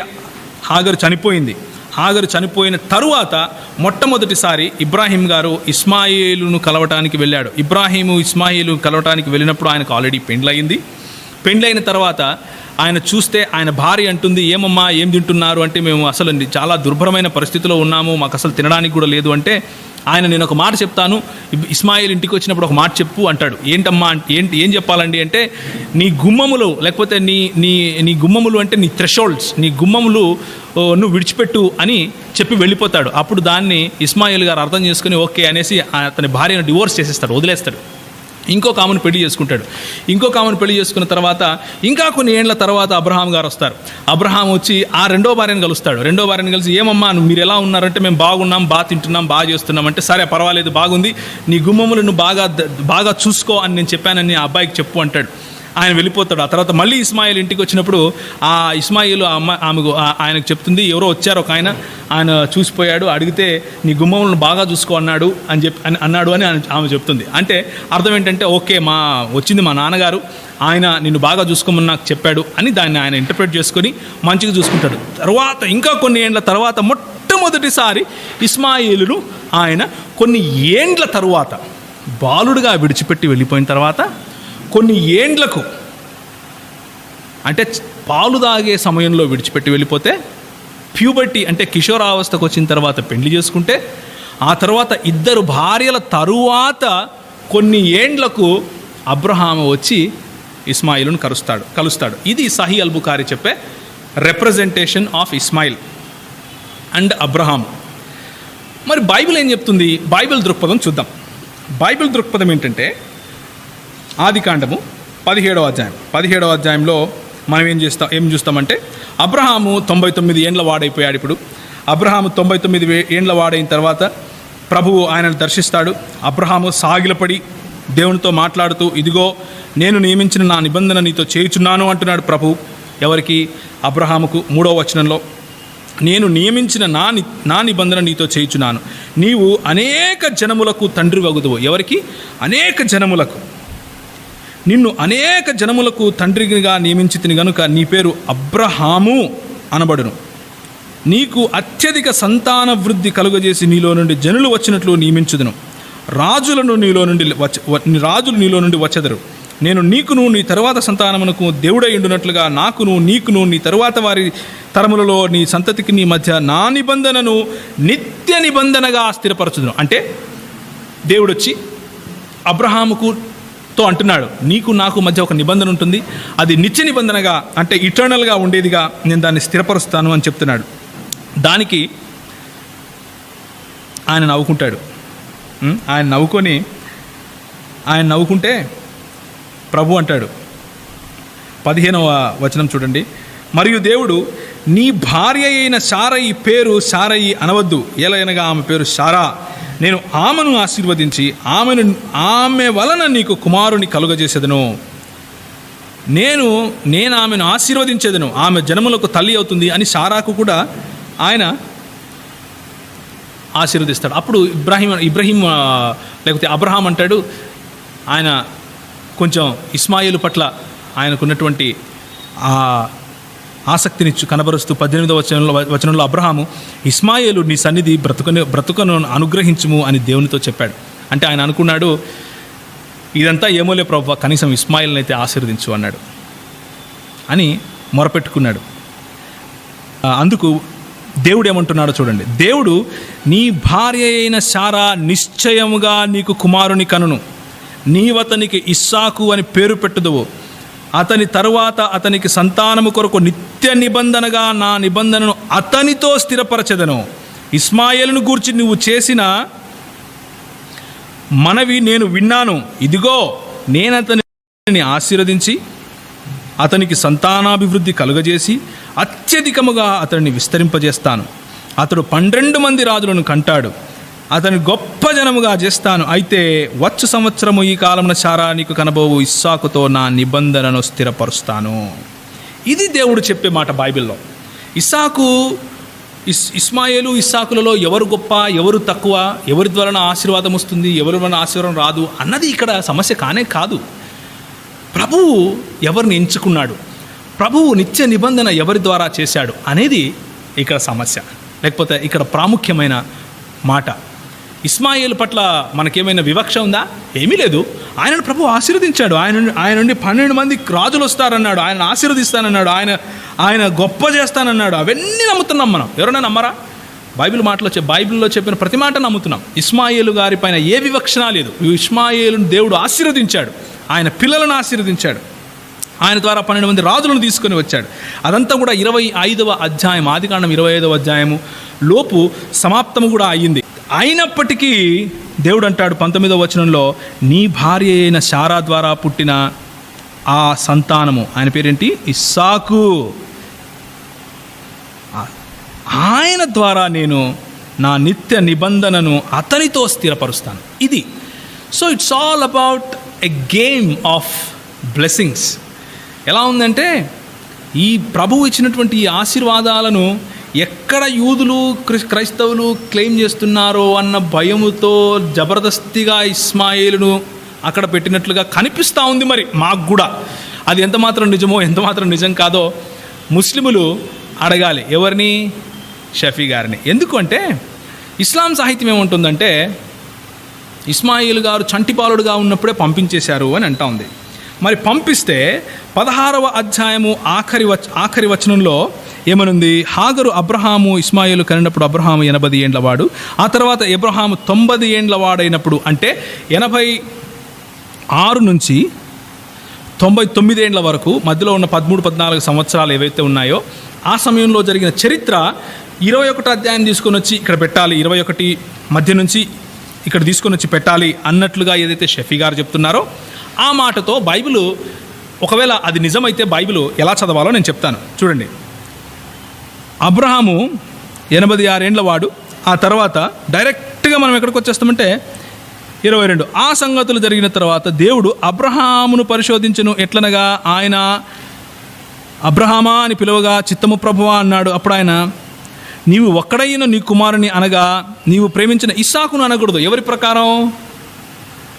హాగరు చనిపోయింది. హాగరు చనిపోయిన తరువాత మొట్టమొదటిసారి ఇబ్రాహీం గారు ఇస్మాయిలును కలవటానికి వెళ్ళాడు. ఇస్మాయిలు కలవటానికి వెళ్ళినప్పుడు ఆయనకు ఆల్రెడీ పెండ్లయింది. పెండ్లైన తర్వాత ఆయన చూస్తే ఆయన భార్య అంటుంది, ఏమమ్మా ఏం తింటున్నారు అంటే, మేము అసలు చాలా దుర్భరమైన పరిస్థితిలో ఉన్నాము, మాకు అసలు తినడానికి కూడా లేదు అంటే, ఆయన నేను ఒక మాట చెప్తాను, ఇస్మాయిల్ ఇంటికి వచ్చినప్పుడు ఒక మాట చెప్పు అంటాడు. ఏంటమ్మా ఏం చెప్పాలండి అంటే, నీ గుమ్మములు, లేకపోతే నీ గుమ్మములు అంటే నీ థ్రెషోల్డ్స్, నీ గుమ్మములు నువ్వు విడిచిపెట్టు అని చెప్పి వెళ్ళిపోతాడు. అప్పుడు దాన్ని ఇస్మాయిల్ గారు అర్థం చేసుకుని ఓకే అనేసి అతని భార్యను డివోర్స్ చేసేస్తాడు, వదిలేస్తాడు. ఇంకొక ఆమెను పెళ్లి చేసుకుంటాడు. ఇంకొక ఆమెను పెళ్లి చేసుకున్న తర్వాత ఇంకా కొన్ని ఏళ్ల తర్వాత అబ్రహాం గారు వస్తారు. అబ్రహాం వచ్చి ఆ రెండో భార్యను కలుస్తాడు. రెండో భార్యను కలిసి, ఏమమ్మా మీరు ఎలా ఉన్నారంటే, మేము బాగున్నాం, బాగా తింటున్నాం, బాగా చేస్తున్నాం అంటే, సరే పర్వాలేదు బాగుంది, నీ గుమ్మములను బాగా చూసుకో అని నేను చెప్పానని ఆ అబ్బాయికి చెప్పు అంటాడు. ఆయన వెళ్ళిపోతాడు. ఆ తర్వాత మళ్ళీ ఇస్మాయిల్ ఇంటికి వచ్చినప్పుడు ఆ ఇస్మాయిల్ ఆయనకు చెప్తుంది, ఎవరో వచ్చారు ఒక ఆయన చూసిపోయాడు, అడిగితే నీ గుమ్మములను బాగా చూసుకో అన్నాడు అని ఆమె చెప్తుంది. అంటే అర్థం ఏంటంటే, ఓకే వచ్చింది మా నాన్నగారు, ఆయన నిన్ను బాగా చూసుకోమని నాకు చెప్పాడు అని దాన్ని ఆయన ఇంటర్ప్రిట్ చేసుకొని మంచిగా చూసుకుంటాడు. తర్వాత ఇంకా కొన్ని ఏండ్ల తర్వాత మొట్టమొదటిసారి ఇస్మాయిలును ఆయన కొన్ని ఏండ్ల తరువాత బాలుడుగా విడిచిపెట్టి వెళ్ళిపోయిన తర్వాత కొన్ని ఏండ్లకు, అంటే పాలు తాగే సమయంలో విడిచిపెట్టి వెళ్ళిపోతే, ప్యూబర్టీ అంటే కిషోరావస్థకు వచ్చిన తర్వాత పెళ్లి చేసుకుంటే, ఆ తర్వాత 2 భార్యల తరువాత కొన్ని ఏండ్లకు అబ్రహాము వచ్చి ఇస్మాయిలును కలుస్తాడు. ఇది సహీ అల్ బుఖారీ చెప్పే representation of Ismail and Abraham. మరి బైబిల్ ఏం చెప్తుంది? బైబిల్ దృక్పథం చూద్దాం. బైబిల్ దృక్పథం ఏంటంటే, ఆదికాండము 17వ అధ్యాయంలో మనం ఏం చూస్తామంటే అబ్రహాము 99 ఏండ్ల వాడైపోయాడు. ఇప్పుడు అబ్రహాము 99 ఏండ్ల వాడైన తర్వాత ప్రభువు ఆయనను దర్శిస్తాడు. అబ్రహాము సాగిలపడి దేవునితో మాట్లాడుతూ, ఇదిగో నేను నియమించిన నా నిబంధన నీతో చేయుచున్నాను అంటున్నాడు ప్రభువు. ఎవరికి? అబ్రహాముకు. 3వ వచనంలో, నేను నియమించిన నా నిబంధన నీతో చేయుచున్నాను, నీవు అనేక జనములకు తండ్రి వగుదువు. ఎవరికి? అనేక జనములకు. నిన్ను అనేక జనములకు తండ్రిగా నియమించితిని గనుక నీ పేరు అబ్రహాము అనబడును. నీకు అత్యధిక సంతాన వృద్ధి కలుగజేసి నీలో నుండి జనులు వచ్చినట్లు నియమించుదును. రాజులు నీలో నుండి వచ్చెదరు. నేను నీకును నీ తరువాత సంతానమునకు దేవుడై ఉండునట్లుగా నీకును నీ తరువాత వారి తరములలో నీ సంతతికి నీ మధ్య నా నిబంధనను నిత్య నిబంధనగా స్థిరపరచుదును. అంటే దేవుడు వచ్చి అబ్రహాముతో అంటున్నాడు, నీకు నాకు మధ్య ఒక నిబంధన ఉంటుంది, అది నిత్య నిబంధనగా, అంటే ఇటర్నల్గా ఉండేదిగా నేను దాన్ని స్థిరపరుస్తాను అని చెప్తున్నాడు. దానికి ఆయన నవ్వుకుంటాడు. ఆయన నవ్వుకుంటే ప్రభు అంటాడు, 15వ వచనం చూడండి, మరియు దేవుడు, నీ భార్య అయిన శారయి పేరు శారయి అనవద్దు, ఎలయనగా ఆమె పేరు శారా. నేను ఆమెను ఆశీర్వదించి ఆమె వలన నీకు కుమారుని కలుగజేసేదను. నేను ఆమెను ఆశీర్వదించేదను, ఆమె జనములకు తల్లి అవుతుంది అని శారాకు కూడా ఆయన ఆశీర్వదిస్తాడు. అప్పుడు ఇబ్రహీం లేకపోతే అబ్రహాం అంటాడు, ఆయన కొంచెం ఇస్మాయిలు పట్ల ఆయనకున్నటువంటి ఆసక్తిని కనబరుస్తూ 18వ వచనంలో అబ్రహాము, ఇస్మాయిలు నీ సన్నిధి బ్రతుకను అనుగ్రహించుము అని దేవునితో చెప్పాడు. అంటే ఆయన అనుకున్నాడు, ఇదంతా ఏమోలే ప్రభువా, కనీసం ఇస్మాయిల్ని అయితే ఆశీర్వదించు అన్నాడు అని మొరపెట్టుకున్నాడు. అందుకు దేవుడు ఏమంటున్నాడో చూడండి. దేవుడు, నీ భార్య అయిన శారా నిశ్చయముగా నీకు కుమారుని కనును, నీవతనికి ఇస్సాకు అని పేరు పెట్టుదువు. అతని తరువాత అతనికి సంతానము కొరకు నిత్య నిబంధనగా నా నిబంధనను అతనితో స్థిరపరచెదను. ఇస్మాయిలును గూర్చి నువ్వు చేసిన మనవి నేను విన్నాను. ఇదిగో నేను అతనిని ఆశీర్వదించి అతనికి సంతానాభివృద్ధి కలుగజేసి అత్యధికముగా అతన్ని విస్తరింపజేస్తాను. అతడు 12 మంది రాజులను కంటాడు. అతని గొప్ప జనముగా చేస్తాను. అయితే వచ్చు సంవత్సరము ఈ కాలమున శారా నీకు కనబోవు ఇస్సాకుతో నా నిబంధనను స్థిరపరుస్తాను. ఇది దేవుడు చెప్పే మాట బైబిల్లో. ఇస్మాయిలు ఇస్సాకులలో ఎవరు గొప్ప, ఎవరు తక్కువ, ఎవరి వలన ఆశీర్వాదం వస్తుంది, ఎవరి వలన ఆశీర్వాదం రాదు అన్నది ఇక్కడ సమస్య కానే కాదు. ప్రభువు ఎవరిని ఎంచుకున్నాడు, ప్రభువు నిత్య నిబంధన ఎవరి ద్వారా చేశాడు అనేది ఇక్కడ సమస్య, లేకపోతే ఇక్కడ ప్రాముఖ్యమైన మాట. ఇస్మాయిల్ పట్ల మనకేమైనా వివక్ష ఉందా? ఏమీ లేదు. ఆయనను ప్రభు ఆశీర్వదించాడు. ఆయన నుండి 12 మంది రాజులు వస్తారన్నాడు, ఆయన ఆశీర్వదిస్తానన్నాడు, ఆయన గొప్ప చేస్తానన్నాడు. అవన్నీ నమ్ముతున్నాం మనం. ఎవరైనా నమ్మరా? బైబిల్లో చెప్పిన ప్రతి మాట నమ్ముతున్నాం. ఇస్మాయిలు గారి పైన ఏ వివక్షణ లేదు. ఇస్మాయిలును దేవుడు ఆశీర్వదించాడు, ఆయన పిల్లలను ఆశీర్వదించాడు, ఆయన ద్వారా 12 మంది రాజులను తీసుకొని వచ్చాడు. అదంతా కూడా 25వ అధ్యాయం, ఆదికాండం 25వ అధ్యాయము లోపు సమాప్తము కూడా అయ్యింది. అయినప్పటికీ దేవుడు అంటాడు 19వ వచనంలో, నీ భార్య అయిన శారా ద్వారా పుట్టిన ఆ సంతానము, ఆయన పేరేంటి? ఇస్సాకు. ఆయన ద్వారా నేను నా నిత్య నిబంధనను అతనితో స్థిరపరుస్తాను. ఇది. So it's all about a game of blessings. ఎలా ఉందంటే, ఈ ప్రభువు ఇచ్చినటువంటి ఈ ఆశీర్వాదాలను ఎక్కడ యూదులు క్రైస్తవులు క్లెయిమ్ చేస్తున్నారో అన్న భయముతో జబర్దస్తిగా ఇస్మాయిలును అక్కడ పెట్టినట్లుగా కనిపిస్తూ ఉంది. మరి మాకు కూడా అది ఎంతమాత్రం నిజమో ఎంతమాత్రం నిజం కాదో ముస్లిములు అడగాలి. ఎవరిని? షఫీ గారిని. ఎందుకంటే ఇస్లాం సాహిత్యం ఏముంటుందంటే, ఇస్మాయిల్ గారు చంటిపాలుడుగా ఉన్నప్పుడే పంపించేశారు అని అంటా ఉంది. మరి పంపిస్తే 16వ అధ్యాయము ఆఖరి వచనంలో ఏమనుంది? హాగరు అబ్రహాము ఇస్మాయిలు కనినప్పుడు అబ్రహాము 80 ఏండ్ల వాడు, ఆ తర్వాత అబ్రహాము 90 ఏండ్ల వాడైనప్పుడు, అంటే 86 నుంచి 99 ఏండ్ల వరకు మధ్యలో ఉన్న 13-14 సంవత్సరాలు ఏవైతే ఉన్నాయో ఆ సమయంలో జరిగిన చరిత్ర 21 అధ్యాయం తీసుకొని వచ్చి ఇక్కడ పెట్టాలి, 21 మధ్య నుంచి ఇక్కడ తీసుకొని వచ్చి పెట్టాలి అన్నట్లుగా ఏదైతే షఫీ గారు చెప్తున్నారో ఆ మాటతో బైబిల్ ఒకవేళ అది నిజమైతే బైబిల్ ఎలా చదవాలో నేను చెప్తాను. చూడండి, అబ్రహాము 86 ఏండ్ల వాడు. ఆ తర్వాత డైరెక్ట్గా మనం ఎక్కడికి వచ్చేస్తామంటే 22. ఆ సంగతులు జరిగిన తర్వాత దేవుడు అబ్రహామును పరిశోధించును, ఎట్లనగా ఆయన అబ్రహామా అని పిలువగా చిత్తము ప్రభువా అన్నాడు. అప్పుడు ఆయన, నీవు ఒక్కడైన నీ కుమారుని అనగా నీవు ప్రేమించిన ఇస్సాకును అనకూడదు. ఎవరి ప్రకారం?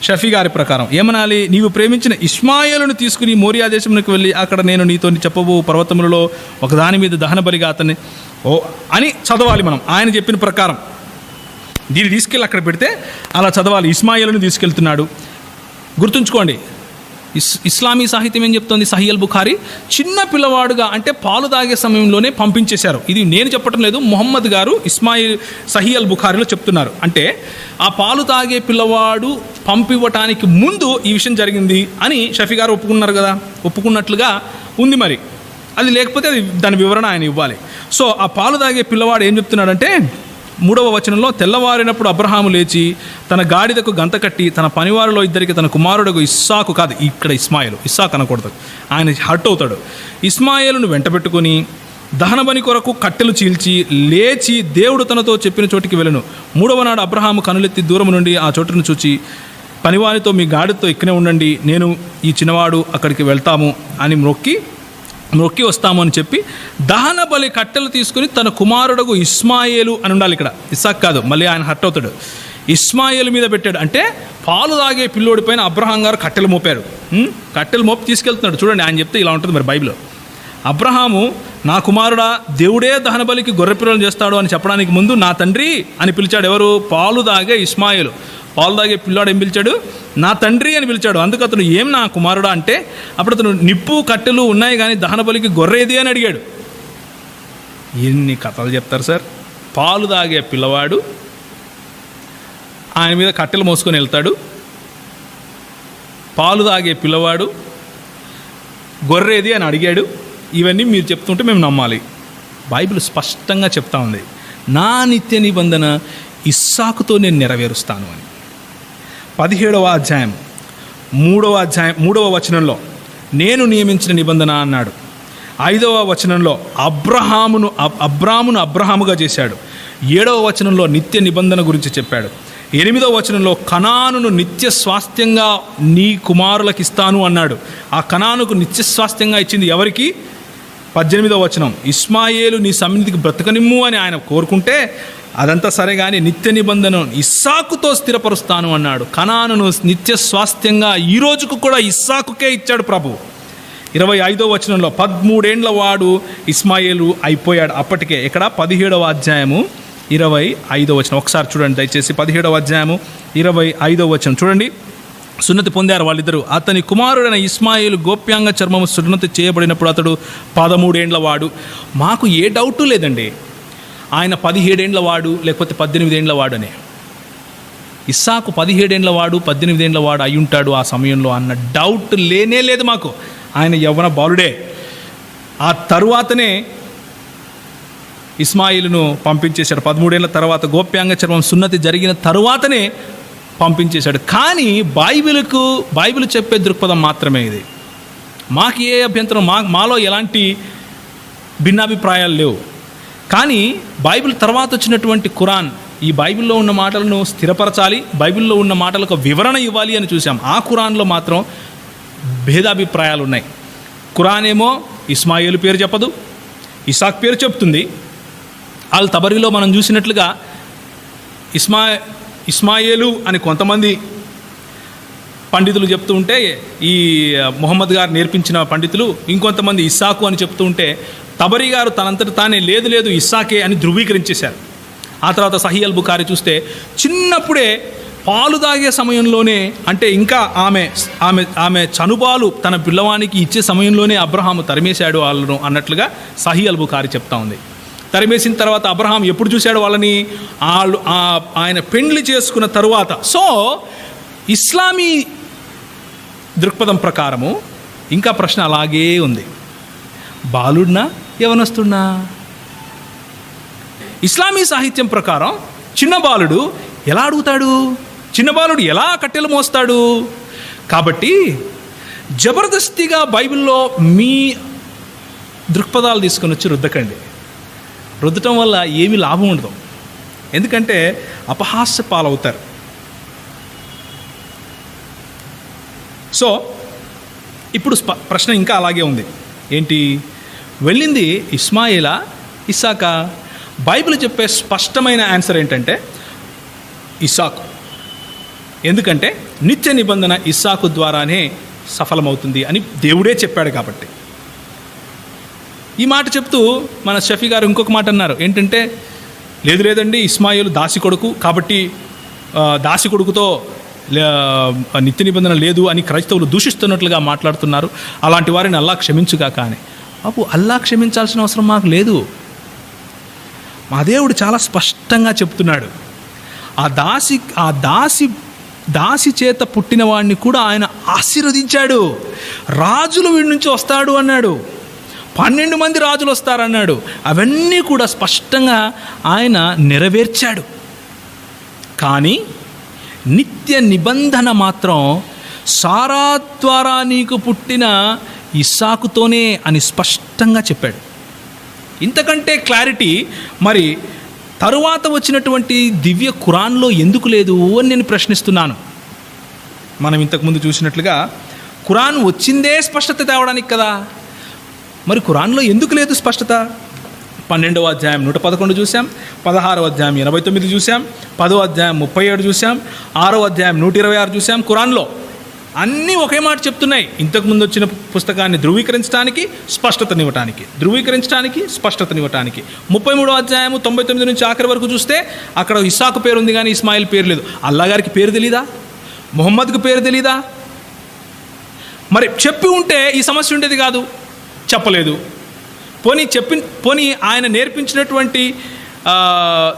షఫీ గారి ప్రకారం ఏమనాలి? నీవు ప్రేమించిన ఇష్మాయేలును తీసుకుని మోరియా దేశంలోకి వెళ్ళి అక్కడ నేను నీతో చెప్పబో పర్వతములలో ఒకదాని మీద దహన బలిగా అతన్ని అని చదవాలి మనం. ఆయన చెప్పిన ప్రకారం దీన్ని తీసుకెళ్ళి అక్కడ పెడితే అలా చదవాలి. ఇస్మాయిల్ను తీసుకెళ్తున్నాడు. గుర్తుంచుకోండి, ఇస్లామీ సాహిత్యం ఏం చెప్తోంది? సహీహ్ బుఖారీ చిన్న పిల్లవాడుగా అంటే పాలు తాగే సమయంలోనే పంపించేశారు. ఇది నేను చెప్పటం లేదు, ముహమ్మద్ గారు సహీహ్ బుఖారీలో చెప్తున్నారు. అంటే ఆ పాలు తాగే పిల్లవాడు పంపివ్వటానికి ముందు ఈ విషయం జరిగింది అని షఫీ గారు ఒప్పుకున్నారు కదా, ఒప్పుకున్నట్లుగా ఉంది. మరి అది లేకపోతే అది దాని వివరణ ఆయన ఇవ్వాలి. సో ఆ పాలు తాగే పిల్లవాడు ఏం చెప్తున్నాడంటే 3వ వచనంలో, తెల్లవారినప్పుడు అబ్రహాము లేచి తన గాడిదకు గంత కట్టి తన పనివారిలో ఇద్దరికి తన కుమారుడు ఇస్సాకు, కాదు ఇక్కడ ఇస్సాకు అనకూడదు, ఆయన హర్ట్ అవుతాడు, ఇస్మాయేలును వెంటబెట్టుకొని దహనబలి కొరకు కట్టెలు చీల్చి లేచి దేవుడు తనతో చెప్పిన చోటికి వెళ్ళను. 3వ నాడు అబ్రహాము కనులెత్తి దూరం నుండి ఆ చోటును చూచి, పనివారితో మీ గాడితో ఇక్కడే ఉండండి, నేను ఈ చిన్నవాడు అక్కడికి వెళ్తాము అని మొక్కి వస్తాము అని చెప్పి దహన బలి కట్టెలు తీసుకుని తన కుమారుడు ఇస్మాయేలు అని ఉండాలి, ఇక్కడ ఇస్సాక్ కాదు, మళ్ళీ ఆయన హర్ట్ అవుతాడు, ఇస్మాయేలు మీద పెట్టాడు. అంటే పాలు తాగే పిల్లోడి పైన అబ్రహాం గారు కట్టెలు మోపారు. కట్టెలు మోపి తీసుకెళ్తున్నాడు. చూడండి, ఆయన చెప్తే ఇలా ఉంటుంది మరి బైబిల్లో. అబ్రహాము, నా కుమారుడా, దేవుడే దహన బలికి గొర్రె పిల్లలు చేస్తాడు అని చెప్పడానికి ముందు నా తండ్రి అని పిలిచాడు. ఎవరు? పాలు తాగే ఇస్మాయేలు. పాలు తాగే పిల్లాడు ఏం పిలిచాడు? నా తండ్రి అని పిలిచాడు. అందుకు అతను, ఏం నా కుమారుడా అంటే, అప్పుడు అతను నిప్పు కట్టెలు ఉన్నాయి కానీ దహన బలికి గొర్రెది అని అడిగాడు. ఎన్ని కథలు చెప్తారు సార్. పాలు తాగే పిల్లవాడు ఆయన మీద కట్టెలు మోసుకొని వెళ్తాడు, పాలు తాగే పిల్లవాడు గొర్రెది అని అడిగాడు. ఇవన్నీ మీరు చెప్తుంటే మేము నమ్మాలి. బైబిల్ స్పష్టంగా చెప్తా ఉంది, నా నిత్య నిబంధన ఇస్సాకుతో నేను నెరవేరుస్తాను అని. 17వ అధ్యాయం 3వ వచనంలో నేను నియమించిన నిబంధన అన్నాడు. 5వ వచనంలో అబ్రామును అబ్రహాముగా చేశాడు. 7వ వచనంలో నిత్య నిబంధన గురించి చెప్పాడు. 8వ వచనంలో కనానును నిత్య స్వాస్థ్యంగా నీ కుమారులకు ఇస్తాను అన్నాడు. ఆ కనానుకు నిత్య స్వాస్థ్యంగా ఇచ్చింది ఎవరికి? 18వ వచనం, ఇస్మాయేలు నీ సన్నిధికి బ్రతకనిమ్ము అని ఆయన కోరుకుంటే అదంతా సరే కానీ నిత్య నిబంధనను ఇస్సాకుతో స్థిరపరుస్తాను అన్నాడు. కనానును నిత్య స్వాస్థ్యంగా ఈ రోజుకు కూడా ఇస్సాకుకే ఇచ్చాడు ప్రభు. 25వ వచనంలో 13 ఏండ్ల వాడు ఇస్మాయేలు అయిపోయాడు అప్పటికే. ఇక్కడ 17వ అధ్యాయము 25వ వచనం ఒకసారి చూడండి దయచేసి. 17వ అధ్యాయము 25వ వచనం చూడండి. సున్నతి పొందారు వాళ్ళిద్దరూ. అతని కుమారుడైన ఇస్మాయేలు గోప్యాంగ చర్మము సున్నతి చేయబడినప్పుడు అతడు 13 ఏండ్ల వాడు. మాకు ఏ డౌటు లేదండి ఆయన 17 ఏండ్ల వాడు లేకపోతే 18 ఏండ్ల వాడు అని. ఇస్సాకు 17 ఏండ్ల వాడు 18 ఏండ్ల వాడు అయి ఉంటాడు ఆ సమయంలో అన్న డౌట్ లేనే లేదు మాకు. ఆయన యవ్వన బాలుడే. ఆ తరువాతనే ఇస్మాయిలును పంపించేశాడు. 13 ఏళ్ళ తర్వాత గోప్యాంగ చర్మం సున్నతి జరిగిన తరువాతనే పంపించేశాడు. కానీ బైబిల్ చెప్పే దృక్పథం మాత్రమే ఇది. మాకు ఏ అభ్యంతరం, మాలో ఎలాంటి భిన్నాభిప్రాయాలు లేవు. కానీ బైబిల్ తర్వాత వచ్చినటువంటి ఖురాన్ ఈ బైబిల్లో ఉన్న మాటలను స్థిరపరచాలి, బైబిల్లో ఉన్న మాటలకు వివరణ ఇవ్వాలి అని చూసాం. ఆ ఖురాన్లో మాత్రం భేదాభిప్రాయాలు ఉన్నాయి. ఖురాన్ ఏమో ఇస్మాయిలు పేరు చెప్పదు, ఇసాక్ పేరు చెప్తుంది. అల్ తబరీలో మనం చూసినట్లుగా ఇస్మాయేలు అని కొంతమంది పండితులు చెప్తూ ఉంటే, ఈ ముహమ్మద్ గారు నేర్పించిన పండితులు ఇంకొంతమంది ఇస్సాకు అని చెప్తూ ఉంటే, తబరీ గారు తనంతట తానే లేదు ఇస్సాకే అని ధృవీకరించేశారు. ఆ తర్వాత సహీహ్ బుఖారీ చూస్తే చిన్నప్పుడే పాలు తాగే సమయంలోనే, అంటే ఇంకా ఆమె చనుబాలు తన పిల్లవానికి ఇచ్చే సమయంలోనే అబ్రహాము తరిమేశాడు వాళ్ళను అన్నట్లుగా సహీహ్ బుఖారీ చెప్తా ఉంది. తరిమేసిన తర్వాత అబ్రహాం ఎప్పుడు చూశాడు వాళ్ళని? ఆయన పెండ్లి చేసుకున్న తరువాత. సో ఇస్లామీ దృక్పథం ప్రకారము ఇంకా ప్రశ్న అలాగే ఉంది, బాలుడినా యవనస్తున్నా? ఇస్లామీ సాహిత్యం ప్రకారం చిన్న బాలుడు ఎలా అడుగుతాడు? చిన్న బాలుడు ఎలా కట్టెలు మోస్తాడు? కాబట్టి జబర్దస్తిగా బైబిల్లో మీ దృక్పథాలు తీసుకొని వచ్చి రుద్దకండి. రుద్దటం వల్ల ఏమీ లాభం ఉండదు. ఎందుకంటే అపహాస్య పాలవుతారు. సో ఇప్పుడు ప్రశ్న ఇంకా అలాగే ఉంది. ఏంటి? వెళ్ళింది ఇస్మాయిలా, ఇస్సాకా? బైబిల్ చెప్పే స్పష్టమైన ఆన్సర్ ఏంటంటే ఇస్సాకు. ఎందుకంటే నిత్య నిబంధన ఇస్సాకు ద్వారానే సఫలమవుతుంది అని దేవుడే చెప్పాడు కాబట్టి. ఈ మాట చెప్తూ మన షఫీ గారు ఇంకొక మాట అన్నారు. ఏంటంటే లేదండి, ఇస్మాయిలు దాసి కొడుకు కాబట్టి దాసి కొడుకుతో నిత్య నిబంధన లేదు అని క్రైస్తవులు దూషిస్తున్నట్లుగా మాట్లాడుతున్నారు. అలాంటి వారిని అల్లా క్షమించుగా. కానీ బాబు, అల్లా క్షమించాల్సిన అవసరం మాకు లేదు. మా దేవుడు చాలా స్పష్టంగా చెప్తున్నాడు. ఆ దాసి చేత పుట్టిన వాడిని కూడా ఆయన ఆశీర్వదించాడు. రాజులు వీడి నుంచి వస్తాడు అన్నాడు. 12 మంది రాజులు వస్తారన్నాడు. అవన్నీ కూడా స్పష్టంగా ఆయన నెరవేర్చాడు. కానీ నిత్య నిబంధన మాత్రం సారా ద్వారా నీకు పుట్టిన ఇస్సాకుతోనే అని స్పష్టంగా చెప్పాడు. ఇంతకంటే క్లారిటీ మరి తరువాత వచ్చినటువంటి దివ్య ఖురాన్లో ఎందుకు లేదు అని నేను ప్రశ్నిస్తున్నాను. మనం ఇంతకుముందు చూసినట్లుగా ఖురాన్ వచ్చిందే స్పష్టత తేవడానికి కదా. మరి ఖురాన్లో ఎందుకు లేదు స్పష్టత? 12వ అధ్యాయం 111 చూసాం, 16వ అధ్యాయం 89 చూసాం, 10వ అధ్యాయం 37 చూసాం, 6వ అధ్యాయం 126 చూసాం. ఖురాన్లో అన్నీ ఒకే మాట చెప్తున్నాయి. ఇంతకుముందు వచ్చిన పుస్తకాన్ని ధృవీకరించడానికి, స్పష్టతనివ్వటానికి, 33వ అధ్యాయం 99 నుంచి ఆఖరి వరకు చూస్తే అక్కడ ఇస్సాకు పేరు ఉంది కానీ ఇస్మాయిల్ పేరు లేదు. అల్లా గారికి పేరు తెలీదా? ముహమ్మద్కు పేరు తెలీదా? మరి చెప్పి ఉంటే ఈ సమస్య ఉండేది కాదు. చెప్పలేదు. పోనీ ఆయన నేర్పించినటువంటి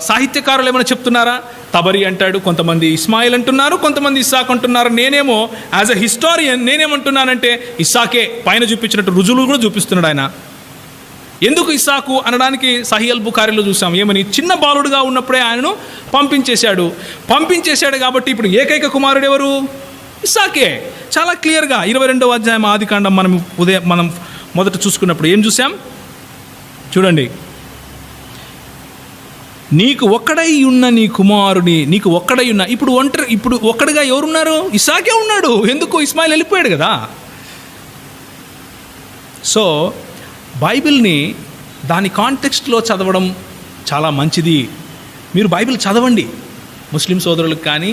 సాహిత్యకారులు ఏమైనా చెప్తున్నారా? తబరి అంటాడు, కొంతమంది ఇస్మాయిల్ అంటున్నారు, కొంతమంది ఇస్సాక్ అంటున్నారు. నేనేమో యాజ్ అ హిస్టారియన్ నేనేమంటున్నానంటే ఇస్సాకే పైన చూపించినట్టు రుజువులు కూడా చూపిస్తున్నాడు ఆయన. ఎందుకు ఇస్సాకు అనడానికి సహీహ్ అల్ బుఖారీలో చూసాం. ఏమని? చిన్న బాలుడుగా ఉన్నప్పుడే ఆయనను పంపించేశాడు కాబట్టి ఇప్పుడు ఏకైక కుమారుడు ఎవరు? ఇస్సాకే. చాలా క్లియర్గా 22వ అధ్యాయం ఆదికాండం మనం మొదట చూసుకున్నప్పుడు ఏం చూసాం చూడండి. నీకు ఒక్కడై ఉన్న నీ కుమారుని ఇప్పుడు ఒక్కడిగా ఎవరున్నారు? ఇస్సాకే ఉన్నాడు. ఎందుకు? ఇస్మాయిల్ వెళ్ళిపోయాడు కదా. సో బైబిల్ని దాని కాంటెక్స్ట్లో చదవడం చాలా మంచిది. మీరు బైబిల్ చదవండి. ముస్లిం సోదరులకు కానీ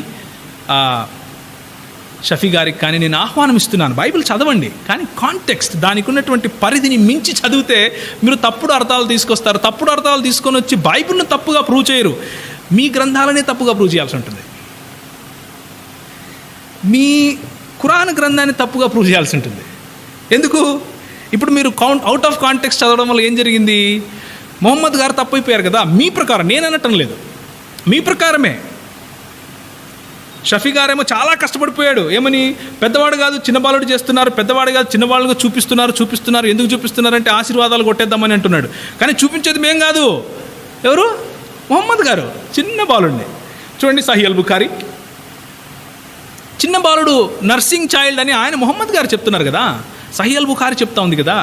షఫీ గారికి కానీ నేను ఆహ్వానం ఇస్తున్నాను. బైబిల్ చదవండి, కానీ కాంటెక్స్ట్, దానికి ఉన్నటువంటి పరిధిని మించి చదివితే మీరు తప్పుడు అర్థాలు తీసుకొస్తారు. తప్పుడు అర్థాలు తీసుకొని వచ్చి బైబిల్ను తప్పుగా ప్రూవ్ చేయరు, మీ గ్రంథాలనే తప్పుగా ప్రూవ్ చేయాల్సి ఉంటుంది. మీ ఖురాన్ గ్రంథాన్ని తప్పుగా ప్రూవ్ చేయాల్సి ఉంటుంది. ఎందుకు? ఇప్పుడు మీరు అవుట్ ఆఫ్ కాంటెక్స్ట్ చదవడం వల్ల ఏం జరిగింది? మొహమ్మద్ గారు తప్పైపోయారు కదా. మీ ప్రకారం, నేను అనటం లేదు, మీ ప్రకారమే. షఫీ గారేమో చాలా కష్టపడిపోయాడు. ఏమని? పెద్దవాడు కాదు చిన్న బాలుడు చేస్తున్నారు, పెద్దవాడు కాదు చిన్నవాళ్ళుగా చూపిస్తున్నారు. ఎందుకు చూపిస్తున్నారంటే ఆశీర్వాదాలు కొట్టేద్దామని అంటున్నాడు. కానీ చూపించేది మేం కాదు. ఎవరు? మొహమ్మద్ గారు చిన్న బాలుడిని. చూడండి సహీహ్ అల్ బుఖారీ, చిన్న బాలుడు నర్సింగ్ చైల్డ్ అని ఆయన మొహమ్మద్ గారు చెప్తున్నారు కదా. సహీహ్ అల్ బుఖారీ చెప్తా ఉంది కదా.